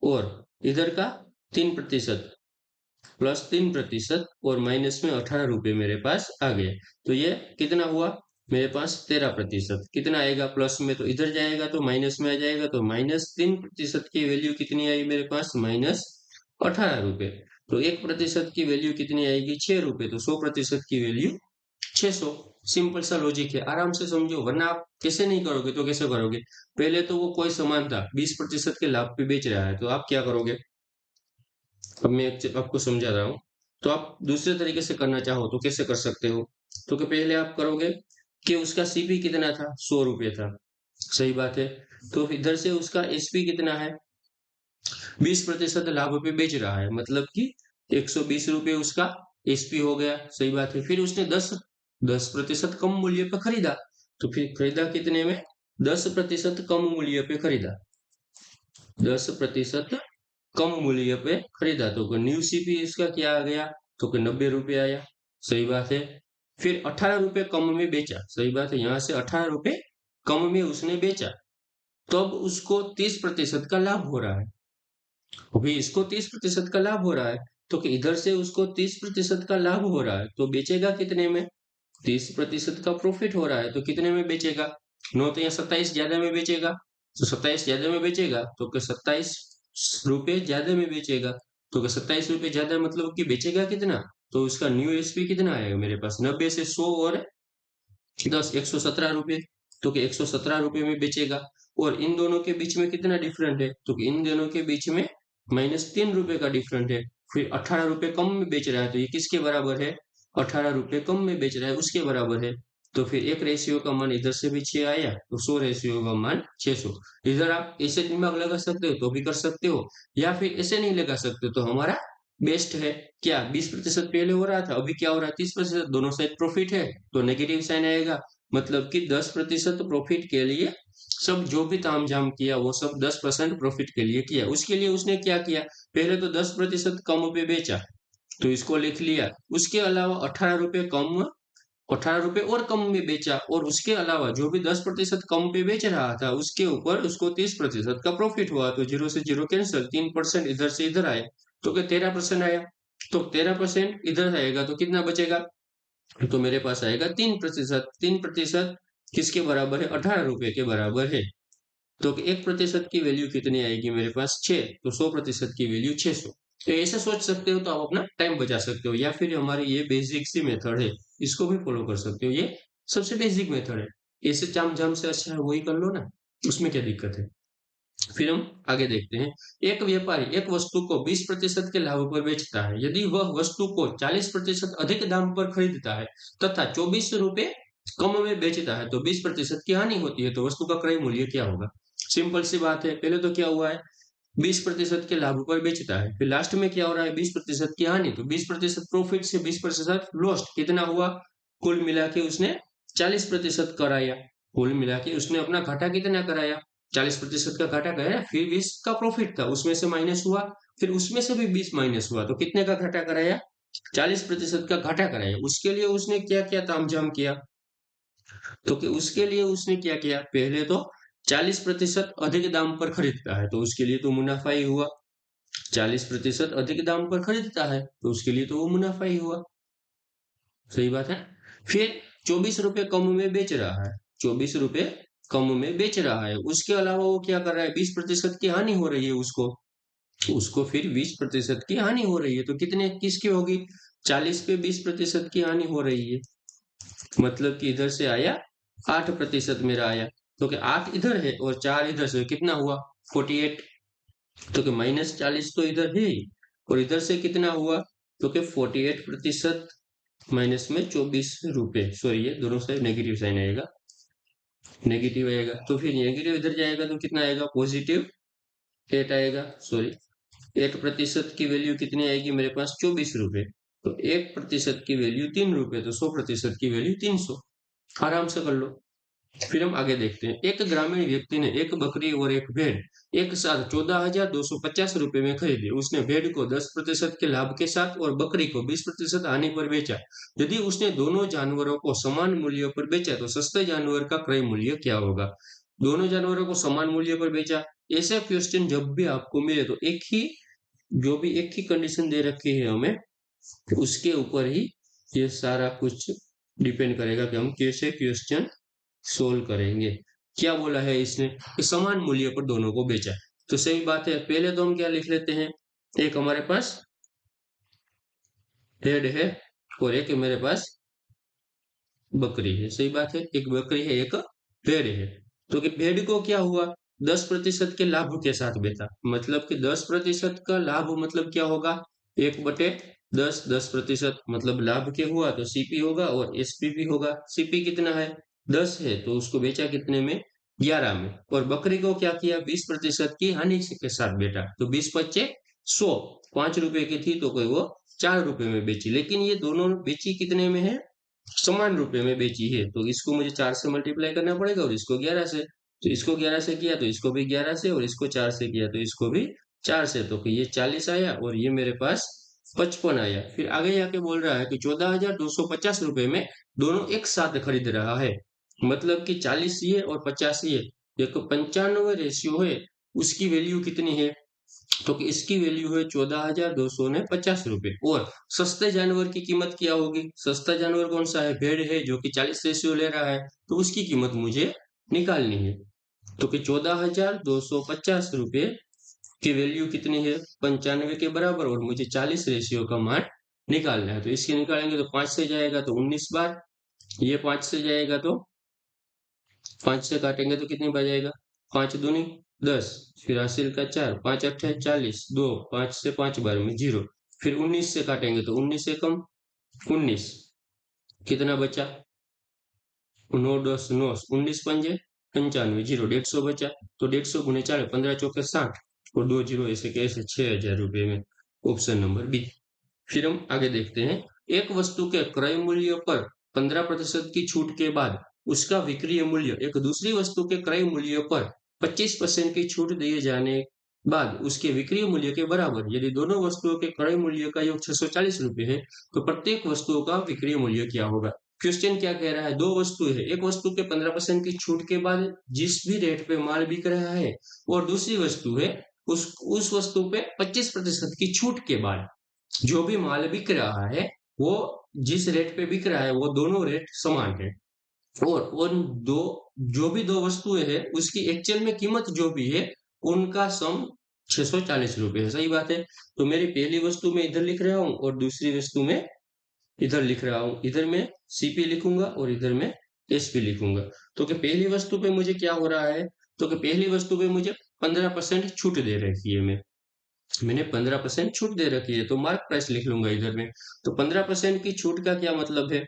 A: और इधर का 3%, +3% और माइनस में 18 रुपए मेरे पास आ गए। तो ये कितना हुआ, मेरे पास 13%। कितना आएगा, प्लस में तो इधर जाएगा तो माइनस में आ जाएगा, तो -3% की वैल्यू कितनी आई मेरे पास, -18 रुपए। तो 1% की वैल्यू कितनी आएगी, 6 रुपए। तो 100% की वैल्यू 600। सिंपल सा लॉजिक है, आराम से समझो, वरना आप कैसे नहीं करोगे तो कैसे करोगे। पहले तो वो कोई सामान था 20% के लाभ पे बेच रहा है, तो आप क्या करोगे, अब मैं आपको समझा रहा हूँ। तो आप दूसरे तरीके से करना चाहो तो कैसे कर सकते हो, तो कि पहले आप करोगे कि उसका सीपी कितना था, 100 रुपये था। सही बात है। तो इधर से उसका एसपी कितना है, 20% लाभ पे बेच रहा है, मतलब कि 120 रुपये उसका एसपी हो गया। सही बात है। फिर उसने 10% कम मूल्य पे खरीदा, तो फिर खरीदा कितने में, 10% कम मूल्य पे खरीदा। 10% कम मूल्य पे खरीदा, तो न्यू सीपी इसका क्या आ गया, तो 90 रुपये आया। सही बात है। फिर 18 रुपये कम में बेचा। सही बात है, यहाँ से 18 रुपये कम में उसने बेचा, तो अब उसको 30% का लाभ हो रहा है। अभी इसको 30% का लाभ हो रहा है, तो कि इधर से उसको 30% का लाभ हो रहा है, तो बेचेगा कितने में, 30% का प्रॉफिट हो रहा है, तो कितने में बेचेगा, नो तो यहाँ 27 ज्यादा में बेचेगा। तो 27 ज्यादा में बेचेगा, तो 27 रुपये ज्यादा में बेचेगा। तो 27 रुपये ज्यादा मतलब कि बेचेगा कितना, तो उसका न्यू एसपी कितना आएगा मेरे पास, 90 से 100 और 10, 117 रुपये। तो कि 117 रुपये में बेचेगा। और इन दोनों के बीच में कितना डिफरेंट है, तो कि इन दोनों के बीच में -3 रुपये का डिफरेंट है। फिर 18 रुपये कम में बेच रहा है, तो ये किसके बराबर है, 18 रुपये कम में बेच रहा है उसके बराबर है। तो फिर एक रेशियो का मान इधर से भी 6 आया, तो 100 रेशियो का मान 600। इधर आप ऐसे दिमाग लगा सकते हो तो भी कर सकते हो, या फिर ऐसे नहीं लगा सकते तो हमारा बेस्ट है। क्या 20% पहले हो रहा था, अभी क्या हो रहा है, 30%, दोनों साइड प्रॉफिट है, तो नेगेटिव साइन आएगा। मतलब कि 10% प्रॉफिट के लिए सब जो भी तामझाम किया वो सब 10% प्रॉफिट के लिए किया। उसके लिए उसने क्या किया, पहले तो 10% कम पे बेचा, तो इसको लिख लिया। उसके अलावा 18 रुपये कम, 18 रुपये और कम में बेचा, और उसके अलावा जो भी 10% कम पे बेच रहा था उसके ऊपर उसको 30% का प्रॉफिट हुआ। तो जीरो से जीरो कैंसिल, 3% इधर से इधर आए, तो क्या 13% आया। तो 13% इधर आएगा तो कितना बचेगा, तो मेरे पास आएगा 3%। 3% किसके बराबर है, 18 रुपये के बराबर है। तो 1% की वैल्यू कितनी आएगी मेरे पास, 6। तो 100% की वैल्यू 600। तो ऐसे सोच सकते हो तो आप अपना टाइम बचा सकते हो, या फिर हमारी ये बेसिक सी मेथड है, इसको भी फॉलो कर सकते हो। ये सबसे बेसिक मेथड है। ऐसे चाम झाम से अच्छा है वही कर लो ना, उसमें क्या दिक्कत है। फिर हम आगे देखते हैं। एक व्यापारी एक वस्तु को 20% के लाभ पर बेचता है। यदि वह वस्तु को 40% अधिक दाम पर खरीदता है तथा 24 रुपए कम में बेचता है तो 20% की हानि होती है। तो वस्तु का क्रय मूल्य क्या होगा? सिंपल सी बात है। पहले तो क्या हुआ है, 20% के लाभ पर बेचता है, फिर लास्ट में क्या हो रहा है, 20% की हानि। तो 20% प्रॉफिट से 20% लॉस्ट कितना हुआ? कुल मिला के उसने 40% कराया। कुल मिला के उसने अपना घाटा कितना कराया? 40% का घाटा कराया। फिर 20 का प्रॉफिट था, उसमें से माइनस हुआ, फिर उसमें से भी 20 माइनस हुआ, तो कितने का घाटा कराया? 40% का घाटा कराया। उसके लिए उसने क्या क्या तामझाम किया? तो कि उसके लिए उसने क्या किया, पहले तो 40% अधिक दाम पर खरीदता है तो उसके लिए तो मुनाफा ही हुआ। 40% अधिक दाम पर खरीदता है तो उसके लिए तो वो मुनाफा ही हुआ। सही बात है। फिर 24 रुपए कम में बेच रहा है, 24 रुपए कम में बेच रहा है, उसके अलावा वो क्या कर रहा है, 20% की हानि हो रही है उसको। उसको फिर 20% की हानि हो रही है, तो कितने किसकी होगी? 40 पे 20% की हानि हो रही है। मतलब कि इधर से आया 8% मेरा आया, तो कि 8 इधर है और 4 इधर से, कितना हुआ? 48। तो कि -40 तो इधर है ही, और इधर से कितना हुआ? तो कि 48% माइनस में 24 रुपए, सॉरी ये दोनों से नेगेटिव साइन आएगा, नेगेटिव आएगा। तो फिर नेगेटिव इधर जाएगा तो कितना आएगा? +8 आएगा, सॉरी 8% की वैल्यू कितनी आएगी मेरे पास? 24 रुपए। तो 1% की वैल्यू 3 रुपए, तो 100% की वैल्यू 300। आराम से कर लो। फिर हम आगे देखते हैं। एक ग्रामीण व्यक्ति ने एक बकरी और एक भेड़ एक साथ 14,250 रुपए में खरीदी। उसने भेड़ को 10% के लाभ के साथ और बकरी को 20% हानि पर बेचा। यदि उसने दोनों जानवरों को समान मूल्य पर बेचा तो सस्ते जानवर का क्रय मूल्य क्या होगा? दोनों जानवरों को समान मूल्य पर बेचा, ऐसा क्वेश्चन जब भी आपको मिले तो एक ही, जो भी एक ही कंडीशन दे रखी है हमें, उसके ऊपर ही ये सारा कुछ डिपेंड करेगा कि हम कैसे क्वेश्चन सोल्व करेंगे। क्या बोला है इसने कि समान मूल्य पर दोनों को बेचा। तो सही बात है। पहले तो हम क्या लिख लेते हैं, एक हमारे पास भेड़ है और एक मेरे पास बकरी है। सही बात है, एक बकरी है एक भेड़ है। तो कि भेड़ को क्या हुआ, 10% के लाभ के साथ बेचा। मतलब कि 10% का लाभ मतलब क्या होगा, 1/10, 10% मतलब लाभ के हुआ तो सीपी होगा और एसपी भी होगा। सीपी कितना है? 10 है, तो उसको बेचा कितने में? 11 में। और बकरी को क्या किया, 20% की हानि के साथ बेचा, तो 20×5 = 100। 5 रुपए की थी तो कोई वो 4 रुपए में बेची, लेकिन ये दोनों बेची कितने में है? समान रुपए में बेची है। तो इसको मुझे 4 से मल्टीप्लाई करना पड़ेगा और इसको 11 से। तो इसको 11 से किया तो इसको भी 11 से, और इसको 4 से किया तो इसको भी 4 से। तो ये 40 आया और ये मेरे पास 55 आया। फिर आगे जाके बोल रहा है कि 14,250 रुपए में दोनों एक साथ खरीद रहा है। मतलब कि 40 ये और 50 ये, देखो 95 रेशियो है, उसकी वैल्यू कितनी है? तो कि इसकी वैल्यू है 14,250 रुपए। और सस्ते जानवर की कीमत क्या होगी? सस्ता जानवर कौन सा है? भेड़ है, जो कि 40 रेशियो ले रहा है, तो उसकी कीमत मुझे निकालनी है। तो कि 14,250 रुपए की वैल्यू कितनी है? 95 के बराबर, और मुझे 40 रेशियो का मान निकालना है। तो इसके निकालेंगे तो 5 से जाएगा तो 19 बार, ये 5 से जाएगा तो 5 से काटेंगे तो कितनी बार जाएगा? 5 दूनी 10, फिर हासिल का 4, 5 अट्ठे 40, 2, 5 से 5 बार में 0। फिर 19 से काटेंगे तो 19 से कम 19, कितना बचा? 9 10 9, 19 पंजे 95, 0 150 बचा। तो 150 गुने 4, 15 चौके 60, और 2 जीरो ऐसे कैसे, 6,000 रुपए में। Option number B. फिर हम आगे देखते हैं। एक वस्तु के क्रय मूल्य पर 15% की छूट के बाद उसका विक्रय मूल्य एक दूसरी वस्तु के क्रय मूल्य पर 25% की छूट दिए जाने बाद उसके विक्रय मूल्य के बराबर, यदि दोनों वस्तुओं के क्रय मूल्य का योग 640 रुपए है तो प्रत्येक वस्तु का विक्रय मूल्य क्या होगा? क्वेश्चन क्या कह रहा है, दो वस्तु है, एक वस्तु के 15% की छूट के बाद जिस भी रेट पे माल बिक रहा है, और दूसरी वस्तु है उस वस्तु पे 25% की छूट के बाद जो भी माल बिक रहा है, वो जिस रेट पे बिक रहा है वो दोनों रेट समान है। और उन दो, जो भी दो वस्तुएं हैं उसकी एक्चुअल में कीमत जो भी है उनका सम 640 रुपए है। सही बात है। तो मेरी पहली वस्तु में इधर लिख रहा हूँ और दूसरी वस्तु में इधर लिख रहा हूँ। इधर मैं सीपी लिखूंगा और इधर मैं एसपी लिखूंगा। तो कि पहली वस्तु पे मुझे क्या हो रहा है, तो कि पहली वस्तु पे मुझे 15% छूट दे रखी है। मैंने 15% छूट दे रखी है, तो मार्क प्राइस लिख लूंगा इधर में। तो 15% की छूट का क्या मतलब है,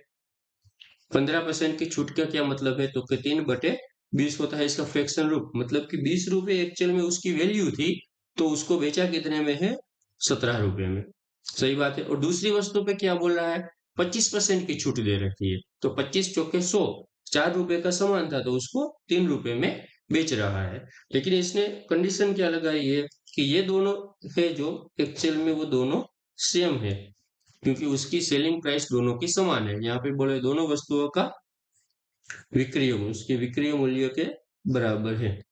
A: 15% की छूट का क्या मतलब है, तो कि 3/20 होता है इसका फ्रैक्शन रूप, मतलब कि 20 रुपए एक्चुअल में उसकी वैल्यू थी, तो उसको बेचा कितने में है, 17 रुपए में। सही बात है। और दूसरी वस्तु पे क्या बोल रहा है, 25% की छूट दे रखी है, तो 25 चौके 100, 4 रुपए का सामान था तो उसको 3 रुपए में बेच रहा है। लेकिन इसने कंडीशन क्या लगाई है कि ये दोनों है जो एक्चुअल में वो दोनों सेम है, क्योंकि उसकी सेलिंग प्राइस दोनों की समान है। यहाँ पे बोले दोनों वस्तुओं का विक्रय मूल्य उसके विक्रय मूल्य के बराबर है।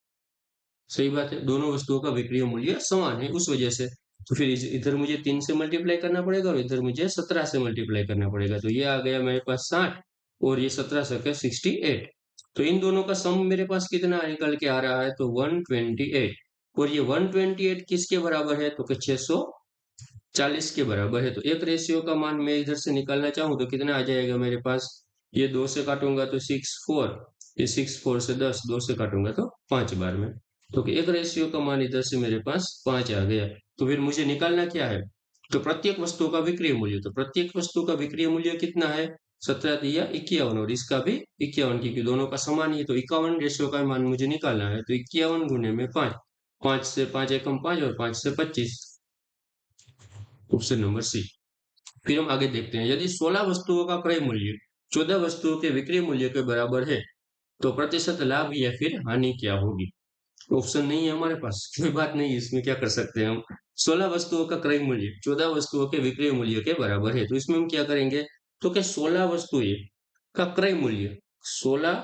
A: सही बात है, दोनों वस्तुओं का विक्रय मूल्य समान है, उस वजह से तो फिर इधर मुझे 3 से मल्टीप्लाई करना पड़ेगा और इधर मुझे 17 से मल्टीप्लाई करना पड़ेगा। तो ये आ गया मेरे पास 60 और ये 17 सके 68। तो इन दोनों का सम मेरे पास कितना निकल के आ रहा है, तो 128। और ये 128 किसके बराबर है, तो 640 के बराबर है। तो एक रेशियो का मान मैं इधर से निकालना चाहूँ तो कितना आ जाएगा मेरे पास, ये 2 से काटूंगा तो 6 4, ये 6 4 से 10, 2 से काटूंगा तो 5 बार में। तो एक रेशियो का मान इधर से मेरे पास 5 आ गया। तो फिर मुझे निकालना क्या है, तो प्रत्येक वस्तु का विक्रय मूल्य। तो प्रत्येक वस्तु का विक्रय मूल्य कितना है, 17 दिया 51, और इसका भी 51, क्योंकि दोनों का समान ही है। तो 51 रेशियो का मान मुझे निकालना है, तो 51 गुने में 5, 5 से 5 एकम 5 और 5 से 25, ऑप्शन नंबर सी। फिर हम आगे देखते हैं, यदि 16 वस्तुओं का क्रय मूल्य 14 वस्तुओं के विक्रय मूल्य के बराबर है, तो प्रतिशत लाभ या फिर हानि क्या होगी। ऑप्शन नहीं है हमारे पास, कोई बात नहीं, इसमें क्या कर सकते हैं हम। 16 वस्तुओं का क्रय मूल्य 14 वस्तुओं के विक्रय मूल्य के बराबर है, तो इसमें हम क्या करेंगे, तो क्या 16 वस्तुएं का क्रय मूल्य, 16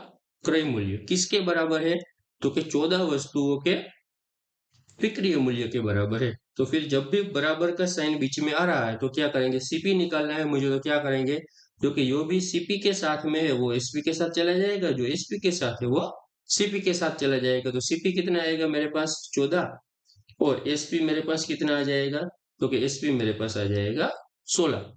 A: क्रय मूल्य किसके बराबर है, तो कि 14 वस्तुओं के विक्रय मूल्य के बराबर है। तो फिर जब भी बराबर का साइन बीच में आ रहा है तो क्या करेंगे, सीपी निकालना है मुझे, तो क्या करेंगे, क्योंकि जो भी सीपी के साथ में है वो एसपी के साथ चला जाएगा, जो एसपी के साथ है वो सीपी के साथ चला जाएगा। तो सीपी कितना आएगा मेरे पास 14, और एसपी मेरे पास कितना आ जाएगा, क्योंकि एसपी मेरे पास आ जाएगा 16।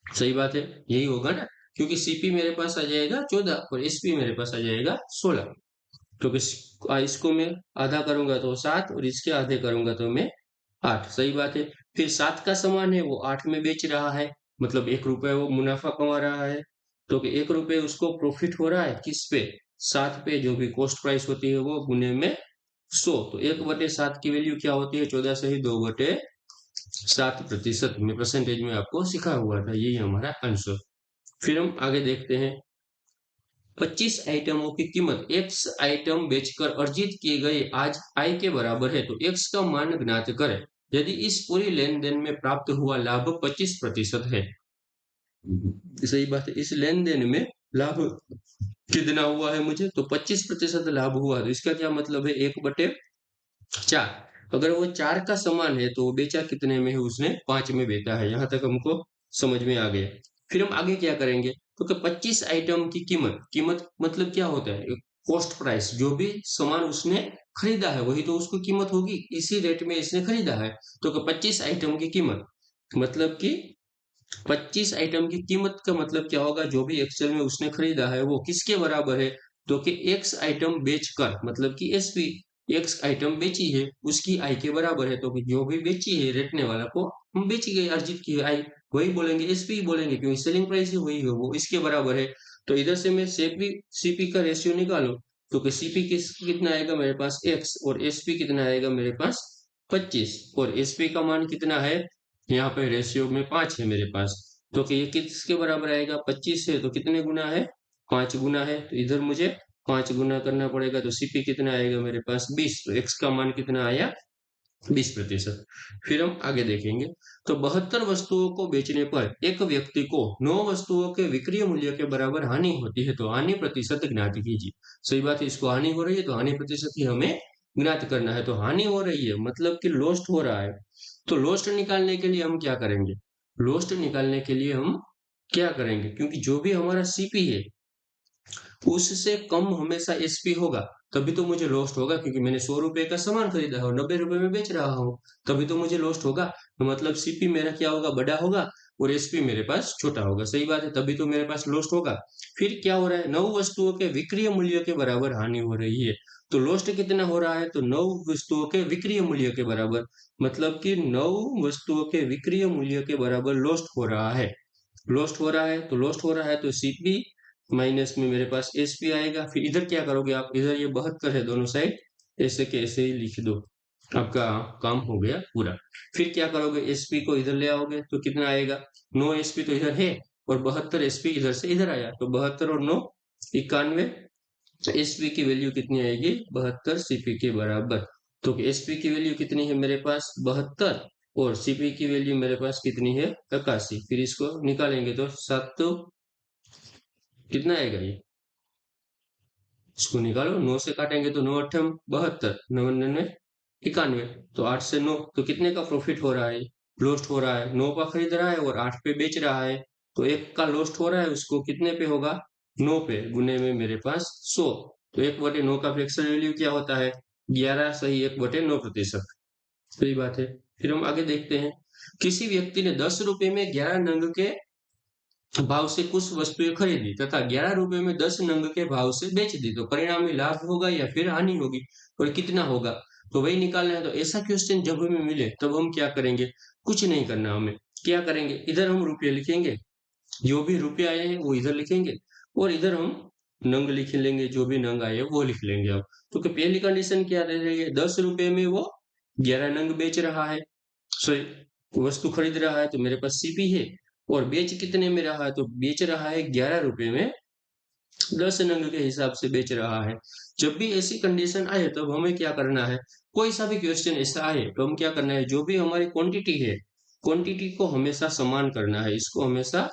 A: सही बात है, यही होगा ना, क्योंकि सीपी मेरे पास आ जाएगा 14 और एसपी मेरे पास आ जाएगा 16। तो इसको मैं आधा करूंगा तो 7, और इसके आधे करूंगा तो मैं 8। सही बात है। फिर 7 का सामान है वो 8 में बेच रहा है, मतलब 1 रुपए वो मुनाफा कमा रहा है। तो कि 1 रुपए उसको प्रॉफिट हो रहा है किस पे, 7 पे, जो भी कॉस्ट प्राइस होती है वो गुने में 100। तो 1/7 की वैल्यू क्या होती है, 14 से ही 2/7% में, परसेंटेज में आपको सिखा हुआ था, यही हमारा आंसर। फिर हम आगे देखते हैं, 25 आइटमों की कीमत x आइटम बेचकर अर्जित किए गए आज आय के बराबर है, तो x का मान ज्ञात करें यदि इस पूरी लेन देन में प्राप्त हुआ लाभ 25% है। सही बात है, इस लेन देन में लाभ कितना हुआ है मुझे, तो 25% लाभ हुआ। तो इसका क्या मतलब है, 1/4। अगर वो 4 का समान है तो वो बेचा कितने में है, उसने 5 में बेचा है। यहाँ तक हमको समझ में आ गया। फिर हम आगे क्या करेंगे, तो 25 आइटम की कीमत, कीमत मतलब क्या होता है, कॉस्ट प्राइस, जो भी सामान उसने खरीदा है वही तो उसको कीमत होगी, इसी रेट में इसने खरीदा है। तो 25 आइटम की कीमत मतलब कि 25 आइटम की कीमत का मतलब क्या होगा, जो भी एक्सेल में उसने खरीदा है वो किसके बराबर है, तो कि एक्स आइटम बेचकर, मतलब कि एसपी एक्स आइटम बेची है उसकी आय के बराबर है। तो कि जो भी बेची है रेटने वाला को हम बेची गई अर्जित की आय, वही बोलेंगे, एसपी बोलेंगे, क्योंकि सेलिंग प्राइस ही वही है, वो इसके बराबर है। तो इधर से मैं सीपी सीपी का रेशियो निकालू, तो कि सीपी कितना आएगा मेरे पास एक्स, और एसपी कितना आएगा मेरे पास 25, और एसपी का मान कितना है, यहाँ पे रेशियो में 5 है मेरे पास। तो कि ये किसके बराबर आएगा, 25 है तो कितने गुना है, 5 गुना है। तो इधर मुझे 5 गुना करना पड़ेगा, तो सीपी कितना आएगा मेरे पास 20, तो एक्स का मान कितना आया 20%। फिर हम आगे देखेंगे, तो 72 वस्तुओं को बेचने पर एक व्यक्ति को 9 वस्तुओं के विक्रय मूल्य के बराबर हानि होती है, तो हानि प्रतिशत ज्ञात कीजिए। सही बात है, इसको हानि हो रही है तो हानि प्रतिशत ही हमें ज्ञात करना है। तो हानि हो रही है मतलब कि लॉस्ट हो रहा है, तो लॉस्ट निकालने के लिए हम क्या करेंगे, लॉस्ट निकालने के लिए हम क्या करेंगे, क्योंकि जो भी हमारा सीपी है उससे कम हमेशा एसपी होगा, तभी तो मुझे लॉस्ट होगा, क्योंकि मैंने 100 रुपए का सामान खरीदा है और 90 रुपए में बेच रहा हूँ, तभी तो मुझे लॉस्ट होगा। तो मतलब सीपी मेरा क्या होगा, बड़ा होगा, और एसपी मेरे पास छोटा होगा। सही बात है, तभी तो मेरे पास लॉस्ट होगा। फिर क्या हो रहा है, 9 वस्तुओं के विक्रय मूल्य के बराबर हानि हो रही है। तो लॉस्ट कितना हो रहा है, तो 9 वस्तुओं के विक्रय मूल्य के बराबर, मतलब कि 9 वस्तुओं के विक्रय मूल्य के बराबर लॉस्ट हो रहा है। लॉस्ट हो रहा है तो लॉस्ट हो रहा है तो सीपी माइनस में मेरे पास एसपी आएगा। फिर इधर क्या करोगे आप, इधर ये 72 है दोनों साइड, ऐसे के ऐसे ही लिख दो, आपका काम हो गया पूरा। फिर क्या करोगे, एसपी को इधर ले आओगे तो कितना आएगा, 9 एसपी तो इधर है और 72 एसपी इधर से इधर आया, तो 72 और 9 91। तो एसपी की वैल्यू कितनी आएगी, 72 सीपी के बराबर। तो एसपी की वैल्यू कितनी है मेरे पास 72, और सीपी की वैल्यू मेरे पास कितनी है 81। फिर इसको निकालेंगे तो 7 तो कितना आएगा ये, इसको निकालो, 9 से काटेंगे तो 9 अट्ठम 72, 9 91, तो 8 से 9 तो कितने का प्रॉफिट हो रहा है, लॉस्ट हो रहा है। 9 का खरीद रहा है और 8 पे बेच रहा है, तो एक का लॉस्ट हो रहा है, उसको कितने पे होगा, 9 पे, गुने में मेरे पास 100। तो 1/9 का फ्रैक्शन वैल्यू क्या होता है, 11 सही 1/9%। सही बात है। फिर हम आगे देखते हैं, किसी व्यक्ति ने 10 रुपए में 11 नंग के भाव से कुछ वस्तुएं खरीदी तथा 11 रुपए में 10 नंग के भाव से बेच दी, तो परिणामी लाभ होगा या फिर हानि होगी, और कितना होगा, तो वही निकालना है। तो ऐसा क्वेश्चन जब हमें मिले तब हम क्या करेंगे, कुछ नहीं करना हमें, क्या करेंगे, इधर हम रुपये लिखेंगे, जो भी रुपये आए हैं वो इधर लिखेंगे, और इधर हम नंग लिख लेंगे, जो भी नंग आए हैं वो लिख लेंगे। अब तो पहली कंडीशन क्या रह रही है, 10 रुपए में वो 11 नंग बेच रहा है, सॉरी वस्तु खरीद रहा है, तो मेरे पास सीपी है, और बेच कितने में रहा है, तो बेच रहा है 11 रुपए में 10 नंग के हिसाब से बेच रहा है। जब भी ऐसी कंडीशन आए तब हमें क्या करना है, कोई सा भी क्वेश्चन ऐसा आए तो हम क्या करना है, जो भी हमारी क्वांटिटी है, क्वांटिटी को हमेशा समान करना है, इसको हमेशा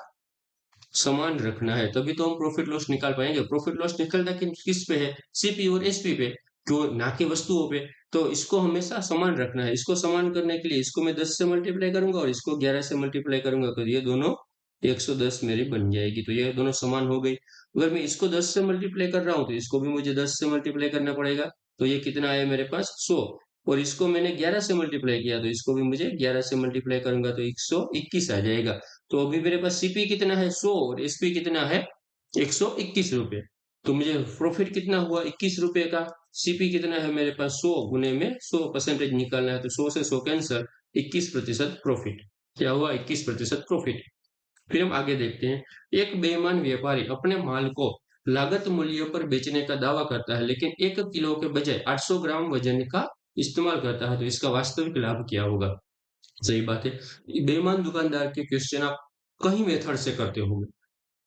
A: समान रखना है, तभी तो हम प्रॉफिट लॉस निकाल पाएंगे। प्रॉफिट लॉस निकलता किस पे है, सीपी और एसपी पे, जो ना कि वस्तुओं पे। तो इसको हमेशा समान रखना है, इसको समान करने के लिए इसको मैं 10 से मल्टीप्लाई करूंगा और इसको 11 से मल्टीप्लाई करूंगा, तो ये दोनों 110 मेरी बन जाएगी, तो ये दोनों समान हो गई। अगर मैं इसको 10 से मल्टीप्लाई कर रहा हूँ तो इसको भी मुझे 10 से मल्टीप्लाई करना पड़ेगा, तो ये कितना आया मेरे पास 100, और इसको मैंने 11 से मल्टीप्लाई किया तो इसको भी मुझे 11 से मल्टीप्लाई करूंगा तो 121 आ जाएगा। तो अभी मेरे पास सीपी कितना है 100 और एसपी कितना है 121 रुपए, तो मुझे प्रॉफिट कितना हुआ 21 रुपए का। सीपी कितना है मेरे पास 100 गुने में 100% निकालना है, तो 100 से 100 कैंसर, 21% प्रॉफिट, क्या हुआ 21% प्रॉफिट। फिर हम आगे देखते हैं, एक बेईमान व्यापारी अपने माल को लागत मूल्य पर बेचने का दावा करता है, लेकिन 1 किलो के बजाय 800 ग्राम वजन का इस्तेमाल करता है, तो इसका वास्तविक लाभ क्या होगा। सही बात है, बेईमान दुकानदार के क्वेश्चन आप कहीं मेथड से करते होंगे,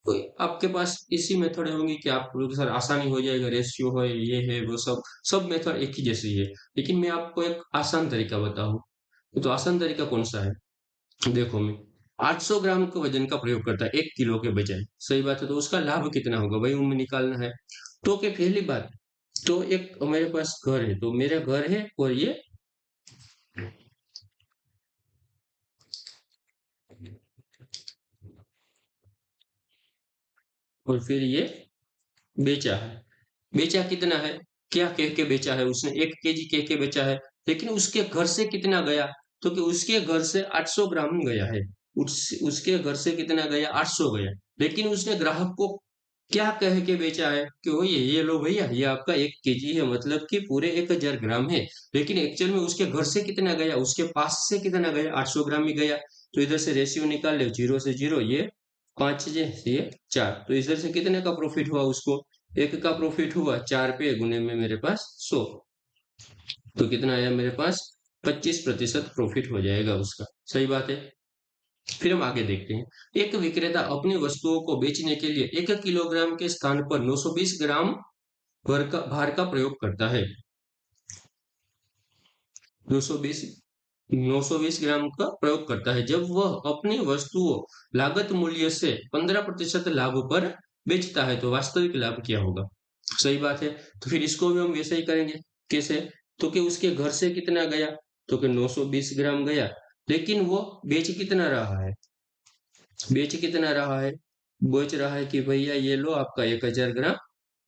A: तो आपके पास इसी मेथड होंगी कि आप सर आसानी हो जाएगा, रेशियो है, ये है वो सब, सब मेथड एक ही जैसी है, लेकिन मैं आपको एक आसान तरीका बताऊं, तो आसान तरीका कौन सा है, देखो मैं 800 ग्राम के वजन का प्रयोग करता है 1 किलो के बजाय, सही बात है, तो उसका लाभ कितना होगा वही हमें निकालना है। तो क्या पहली बात, तो एक मेरे पास घर है, तो मेरा घर है और ये और फिर ये बेचा है, बेचा कितना है, क्या कह के बेचा है उसने, 1 केजी कह के बेचा है, लेकिन उसके घर से कितना गया, तो कि उसके घर से 800 ग्राम गया है, उसके घर से कितना गया 800 गया, लेकिन उसने ग्राहक को क्या कह के बेचा है कि वो ये लो भैया ये आपका 1 केजी है, मतलब कि पूरे 1000 ग्राम है, लेकिन एक्चुअल में उसके घर से कितना गया, उसके पास से कितना गया 800 ग्राम ही गया। तो इधर से रेशियो निकाल लो, 0 से 0 ये 5 ये 4, तो इधर से कितने का प्रॉफिट हुआ उसको, 1 का प्रॉफिट हुआ 4 पे गुने में मेरे पास 100, तो कितना आया मेरे पास 25% प्रॉफिट हो जाएगा उसका। सही बात है। फिर हम आगे देखते हैं, एक विक्रेता अपनी वस्तुओं को बेचने के लिए 1 किलोग्राम के स्थान पर 920 ग्राम भार का प्रयोग करता है, 220 920 ग्राम का प्रयोग करता है, जब वह अपनी वस्तुओं लागत मूल्य से 15% लाभ पर बेचता है, तो वास्तविक लाभ क्या होगा। सही बात है, तो फिर इसको भी हम वैसे ही करेंगे, कैसे, तो कि उसके घर से कितना गया, तो कि 920 ग्राम गया, लेकिन वो बेच कितना रहा है, बेच कितना रहा है, बेच रहा है कि भैया ये लो आपका 1000 ग्राम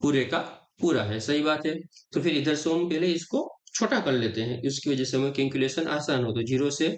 A: पूरे का पूरा है। सही बात है, तो फिर इधर से हम पहले इसको छोटा कर लेते हैं, इसकी वजह से हमें कैलकुलेशन आसान हो, तो 0 से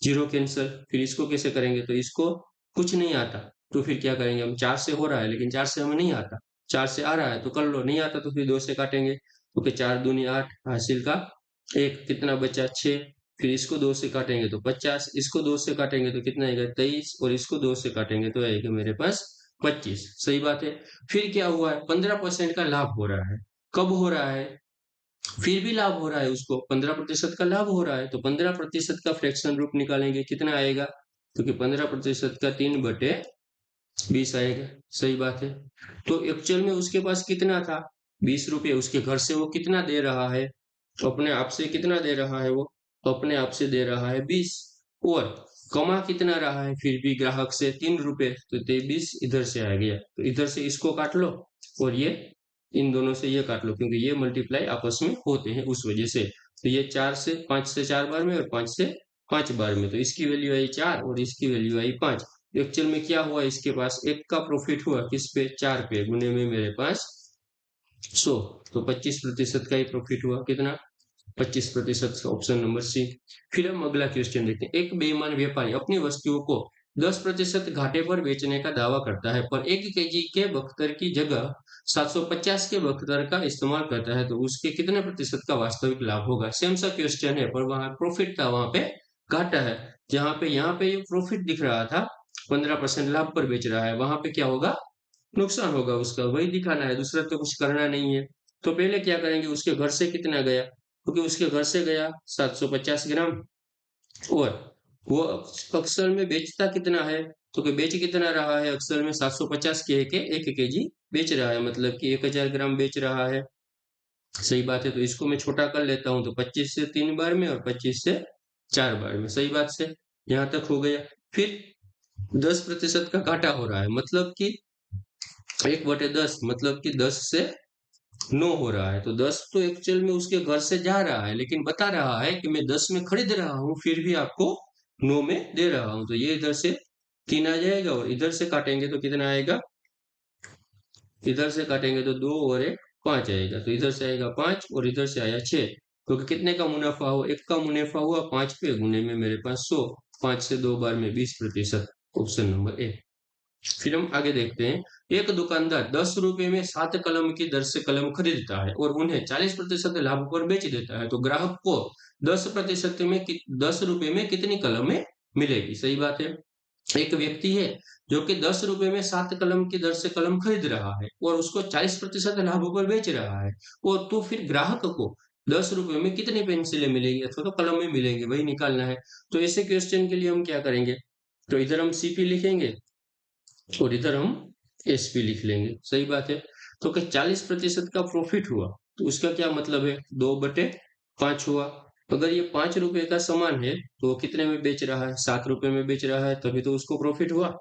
A: 0 कैंसिल, फिर इसको कैसे करेंगे, तो इसको कुछ नहीं आता, तो फिर क्या करेंगे हम, 4 से हो रहा है लेकिन 4 से हमें नहीं आता, 4 से आ रहा है तो कर लो, नहीं आता तो फिर 2 से काटेंगे, क्योंकि 4 दूनी 8, हासिल का 1, कितना बचा 6, फिर इसको 2 से काटेंगे तो 50, इसको 2 से काटेंगे तो कितना आएगा 23, और इसको 2 से काटेंगे तो आएगा मेरे पास 25। सही बात है। फिर क्या हुआ है, 15% का लाभ हो रहा है। कब हो रहा है, फिर भी लाभ हो रहा है, उसको 15% का लाभ हो रहा है, तो 15% का फ्रैक्शन रूप निकालेंगे, कितना आएगा, क्योंकि 15% का 3/20 आएगा। सही बात है। तो एक्चुअल में उसके पास कितना था, 20 रुपये, उसके घर से वो कितना दे रहा है, तो अपने आप से कितना दे रहा है वो, तो अपने आप से दे रहा है 20, और कमा कितना रहा है फिर भी ग्राहक से 3 रुपए, तो 23 इधर से आ गया, तो इधर से इसको काट लो, और ये इन दोनों से ये काट लो, क्योंकि ये मल्टीप्लाई आपस में होते हैं उस वजह से। तो ये 5 से 4 बार में और 5 से 5 बार में, तो इसकी वैल्यू आई 4 और इसकी वैल्यू आई 5। एक्चुअल में क्या हुआ, इसके पास 1 का प्रॉफिट हुआ, किस पे, 4 पे, गुने में मेरे पास 100, तो 25% का ही प्रॉफिट हुआ, कितना, 25%, ऑप्शन नंबर सी। फिर हम अगला क्वेश्चन देखते हैं। एक बेईमान व्यापारी अपनी वस्तुओं को 10% घाटे पर बेचने का दावा करता है, पर 1 केजी के बख्तर की जगह 750 के बख्तर का इस्तेमाल करता है, तो उसके कितने प्रतिशत का वास्तविक लाभ होगा। सेम सा क्वेश्चन है, पर वहां प्रॉफिट था, वहां पे घाटा है। जहां पे यहाँ पे प्रॉफिट दिख रहा था, 15% लाभ पर बेच रहा है, वहां पे क्या होगा, नुकसान होगा उसका, वही दिखाना है, दूसरा तो कुछ करना नहीं है। तो पहले क्या करेंगे, उसके घर से कितना गया, क्योंकि उसके घर से गया 750 ग्राम, और वो अक्सर में बेचता कितना है, तो कि बेच कितना रहा है, अक्सर में 750 के 1 केजी बेच रहा है, मतलब कि 1000 ग्राम बेच रहा है। सही बात है। तो इसको मैं छोटा कर लेता हूं, तो 25 से 3 बार में और 25 से 4 बार में। सही बात से यहाँ तक हो गया। फिर 10% का घाटा हो रहा है, मतलब कि 1/10, मतलब कि 10 से 9 हो रहा है, तो 10 तो एक्चुअल में उसके घर से जा रहा है, लेकिन बता रहा है कि मैं 10 में खरीद रहा हूँ, फिर भी आपको 9 में दे रहा हूँ, तो ये इधर से 3 आ जाएगा, और इधर से काटेंगे तो कितना आएगा, इधर से काटेंगे तो 2 और 1 5 आएगा, तो इधर से आएगा 5 और इधर से आया 6, क्योंकि कितने का मुनाफा हो, 1 का मुनाफा हुआ 5 पे, गुने में मेरे पास 100, 5 से 2 बार में 20%, ऑप्शन नंबर ए। फिर हम आगे देखते हैं। एक दुकानदार 10 रुपए में 7 कलम की दर से कलम खरीदता है और उन्हें 40% लाभ पर बेच देता है, तो ग्राहक को 10% में 10 रुपए में कितनी कलमें मिलेगी। सही बात है। एक व्यक्ति है जो कि 10 रुपए में 7 कलम की दर से कलम खरीद रहा है और उसको 40% लाभ पर बेच रहा है, और तो फिर ग्राहक को 10 रुपए में कितनी पेंसिलें मिलेंगी अथवा तो कलमें मिलेंगी, वही निकालना है। तो ऐसे क्वेश्चन के लिए हम क्या करेंगे, तो इधर हम सीपी लिखेंगे और इधर हम एसपी लिख लेंगे। सही बात है। तो क्या 40% का प्रॉफिट हुआ, तो उसका क्या मतलब है, 2/5 हुआ। अगर ये 5 रुपए का सामान है तो वो कितने में बेच रहा है, 7 रुपए में बेच रहा है, तभी तो उसको प्रॉफिट हुआ।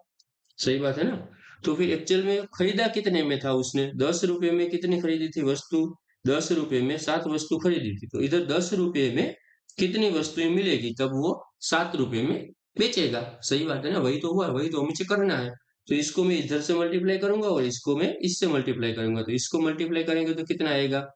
A: सही बात है ना। तो फिर एक्चुअल में खरीदा कितने में था उसने, 10 रुपए में कितनी खरीदी थी वस्तु, 10 रुपए में 7 वस्तु खरीदी थी, तो इधर 10 रुपए में कितनी वस्तुएं मिलेगी, तब वो 7 रुपए में बेचेगा। सही बात है ना, वही तो हुआ, वही तो मुझे करना है। तो इसको मैं इधर से मल्टीप्लाई करूंगा और इसको मैं इससे मल्टीप्लाई करूंगा, तो इसको मल्टीप्लाई करेंगे तो कितना आएगा,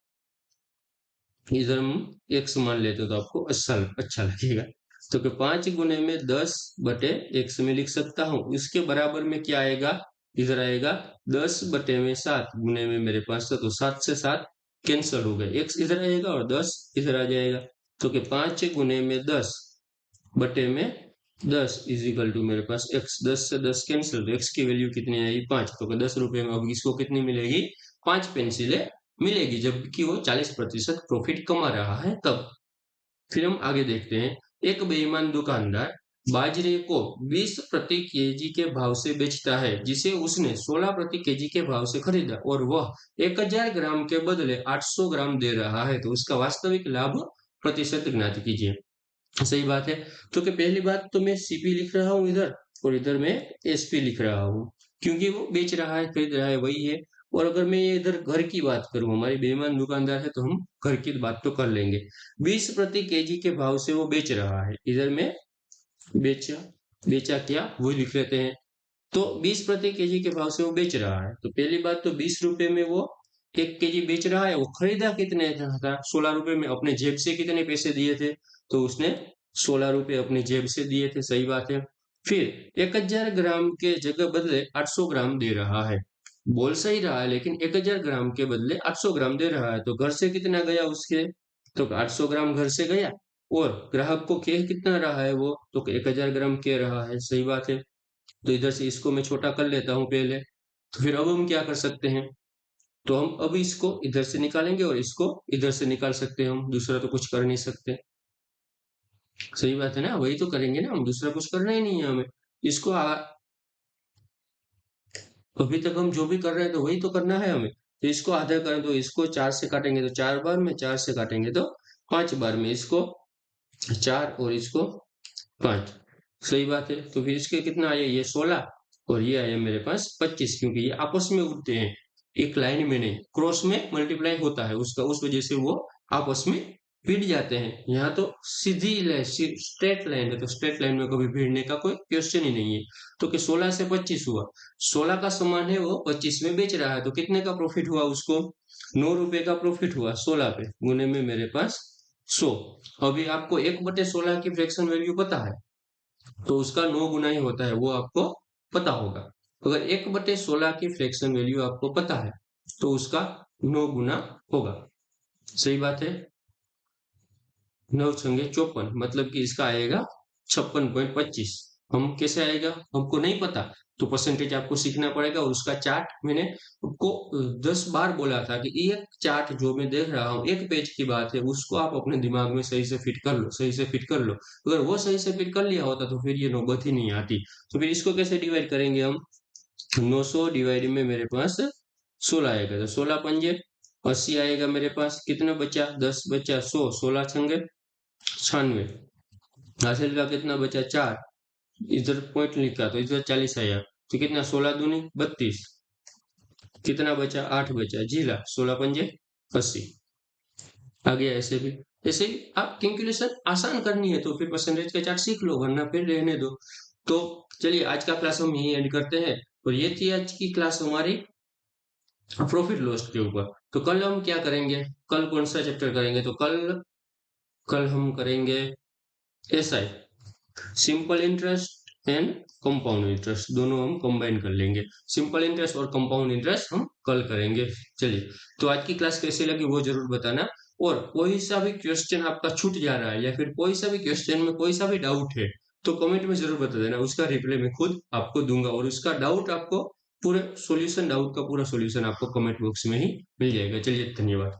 A: इधर हम एक्स मान लेते हो तो आपको अच्छा लगेगा। तो कि 5 गुने में 10/x में लिख सकता हूँ, इसके बराबर में क्या आएगा, इधर आएगा 10/7 गुने में मेरे पास तो 7 से 7 कैंसल हो गए, x इधर आएगा और 10 इधर आ जाएगा, तो कि 5 गुने में 10/10 इज इक्वल टू मेरे पास x, 10 से 10 कैंसिल, तो x की वैल्यू कितनी आएगी 5, तो 10 रुपए में अब इसको कितनी मिलेगी, 5 पेंसिलें मिलेगी, जबकि वो 40% प्रॉफिट कमा रहा है तब। फिर हम आगे देखते हैं। एक बेईमान दुकानदार बाजरे को 20 प्रति केजी के भाव से बेचता है, जिसे उसने 16 प्रति केजी के भाव से खरीदा, और वह 1000 ग्राम के बदले 800 ग्राम दे रहा है, तो उसका वास्तविक लाभ प्रतिशत ज्ञात कीजिए। सही बात है। तो कि पहली बात तो मैं सीपी लिख रहा हूँ इधर, और इधर मैं एसपी लिख रहा हूँ, क्योंकि वो बेच रहा है, खरीद रहा है, वही है। और अगर मैं ये इधर घर की बात करूं, हमारी बेईमान दुकानदार है, तो हम घर की बात तो कर लेंगे। 20 प्रति केजी के भाव से वो बेच रहा है, इधर में बेचा, बेचा क्या वो लिख लेते हैं। तो 20 प्रति केजी के भाव से वो बेच रहा है, तो पहली बात तो 20 रुपए में वो 1 केजी बेच रहा है, वो खरीदा कितने था, 16 रुपए में, अपने जेब से कितने पैसे दिए थे, तो उसने 16 रुपए अपनी जेब से दिए थे। सही बात है। फिर 1000 ग्राम के जगह बदले 800 ग्राम दे रहा है। बोल सही रहा है लेकिन 1000 ग्राम के बदले 800 ग्राम दे रहा है, तो घर से कितना गया उसके? तो 800 ग्राम घर से गया, और ग्राहक को कह कितना रहा है वो? तो 1000 ग्राम कह रहा है, सही बात है। तो इधर से इसको मैं छोटा कर लेता हूँ पहले। तो फिर अब हम क्या कर सकते हैं? तो हम अब इसको इधर से निकालेंगे और इसको इधर से निकाल सकते हैं हम, दूसरा तो कुछ कर नहीं सकते। सही बात है ना, वही तो करेंगे ना हम, दूसरा कुछ करना ही नहीं है हमें। इसको अभी तक हम जो भी कर रहे हैं तो वही तो करना है हमें। तो इसको आधा करें तो इसको 4 से काटेंगे तो 4 बार में, 4 से काटेंगे तो 5 बार में, इसको 4 और इसको 5। सही बात है। तो फिर इसके कितना आया? ये 16 और ये आया मेरे पास 25, क्योंकि ये आपस में उड़ते हैं, एक लाइन में नहीं, क्रॉस में मल्टीप्लाई होता है उसका, उस वजह से वो आपस में भिड़ जाते हैं। यहाँ तो सीधी लाइन, स्ट्रेट लाइन है, तो स्ट्रेट लाइन में कभी भिड़ने का कोई क्वेश्चन ही नहीं है। तो कि 16 से 25 हुआ, 16 का सामान है वो 25 में बेच रहा है, तो कितने का प्रॉफिट हुआ उसको? 9 रुपए का प्रॉफिट हुआ 16 पे, गुने में मेरे पास 100। अभी आपको 1/16 की फ्रैक्शन वैल्यू पता है, तो उसका 9 गुना ही होता है, वो आपको पता होगा। अगर 1/16 की फ्रैक्शन वैल्यू आपको पता है तो उसका 9 गुना होगा। सही बात है। 9 छंगे 54, मतलब कि इसका आएगा 56.25। हम कैसे आएगा हमको नहीं पता, तो परसेंटेज आपको सीखना पड़ेगा। और उसका चार्ट मैंने आपको 10 बार बोला था कि एक चार्ट जो मैं देख रहा हूँ, एक पेज की बात है, उसको आप अपने दिमाग में सही से फिट कर लो, सही से फिट कर लो। अगर वो सही से फिट कर लिया होता तो फिर ये नौबत ही नहीं आती। तो फिर इसको कैसे डिवाइड करेंगे हम? 900 डिवाइड में मेरे पास 16 आएगा, तो 16 पंजे 80 आएगा मेरे पास। कितना बचा? 10 बचा 100, 16 छंगे 96। हासिल का कितना बचा? 4। इधर पॉइंट लिखा तो इधर 40 आया, तो कितना? 16 दूनी 32। कितना बचा? 8 बचा। जीला 16 पंजे 80 आ गया। ऐसे भी आप कैलकुलेशन आसान करनी है तो फिर परसेंटेज का चार्ट सीख लो, वरना फिर रहने दो। तो चलिए आज का क्लास हम यही एंड करते हैं। और ये थी आज की क्लास हमारी प्रॉफिट लॉस के ऊपर। तो कल हम क्या करेंगे? कल कौन सा चैप्टर करेंगे? तो कल कल हम करेंगे SI, simple interest and compound interest, दोनों हम कंबाइन कर लेंगे। सिंपल इंटरेस्ट और कंपाउंड इंटरेस्ट हम कल करेंगे। चलिए, तो आज की क्लास कैसी लगी वो जरूर बताना। और कोई सा भी क्वेश्चन आपका छूट जा रहा है या फिर कोई सा भी क्वेश्चन में कोई सा भी डाउट है तो कमेंट में जरूर बता देना, उसका रिप्लाई मैं खुद आपको दूंगा। और उसका डाउट आपको पूरे सॉल्यूशन, डाउट का पूरा सॉल्यूशन आपको कमेंट बॉक्स में ही मिल जाएगा। चलिए, धन्यवाद।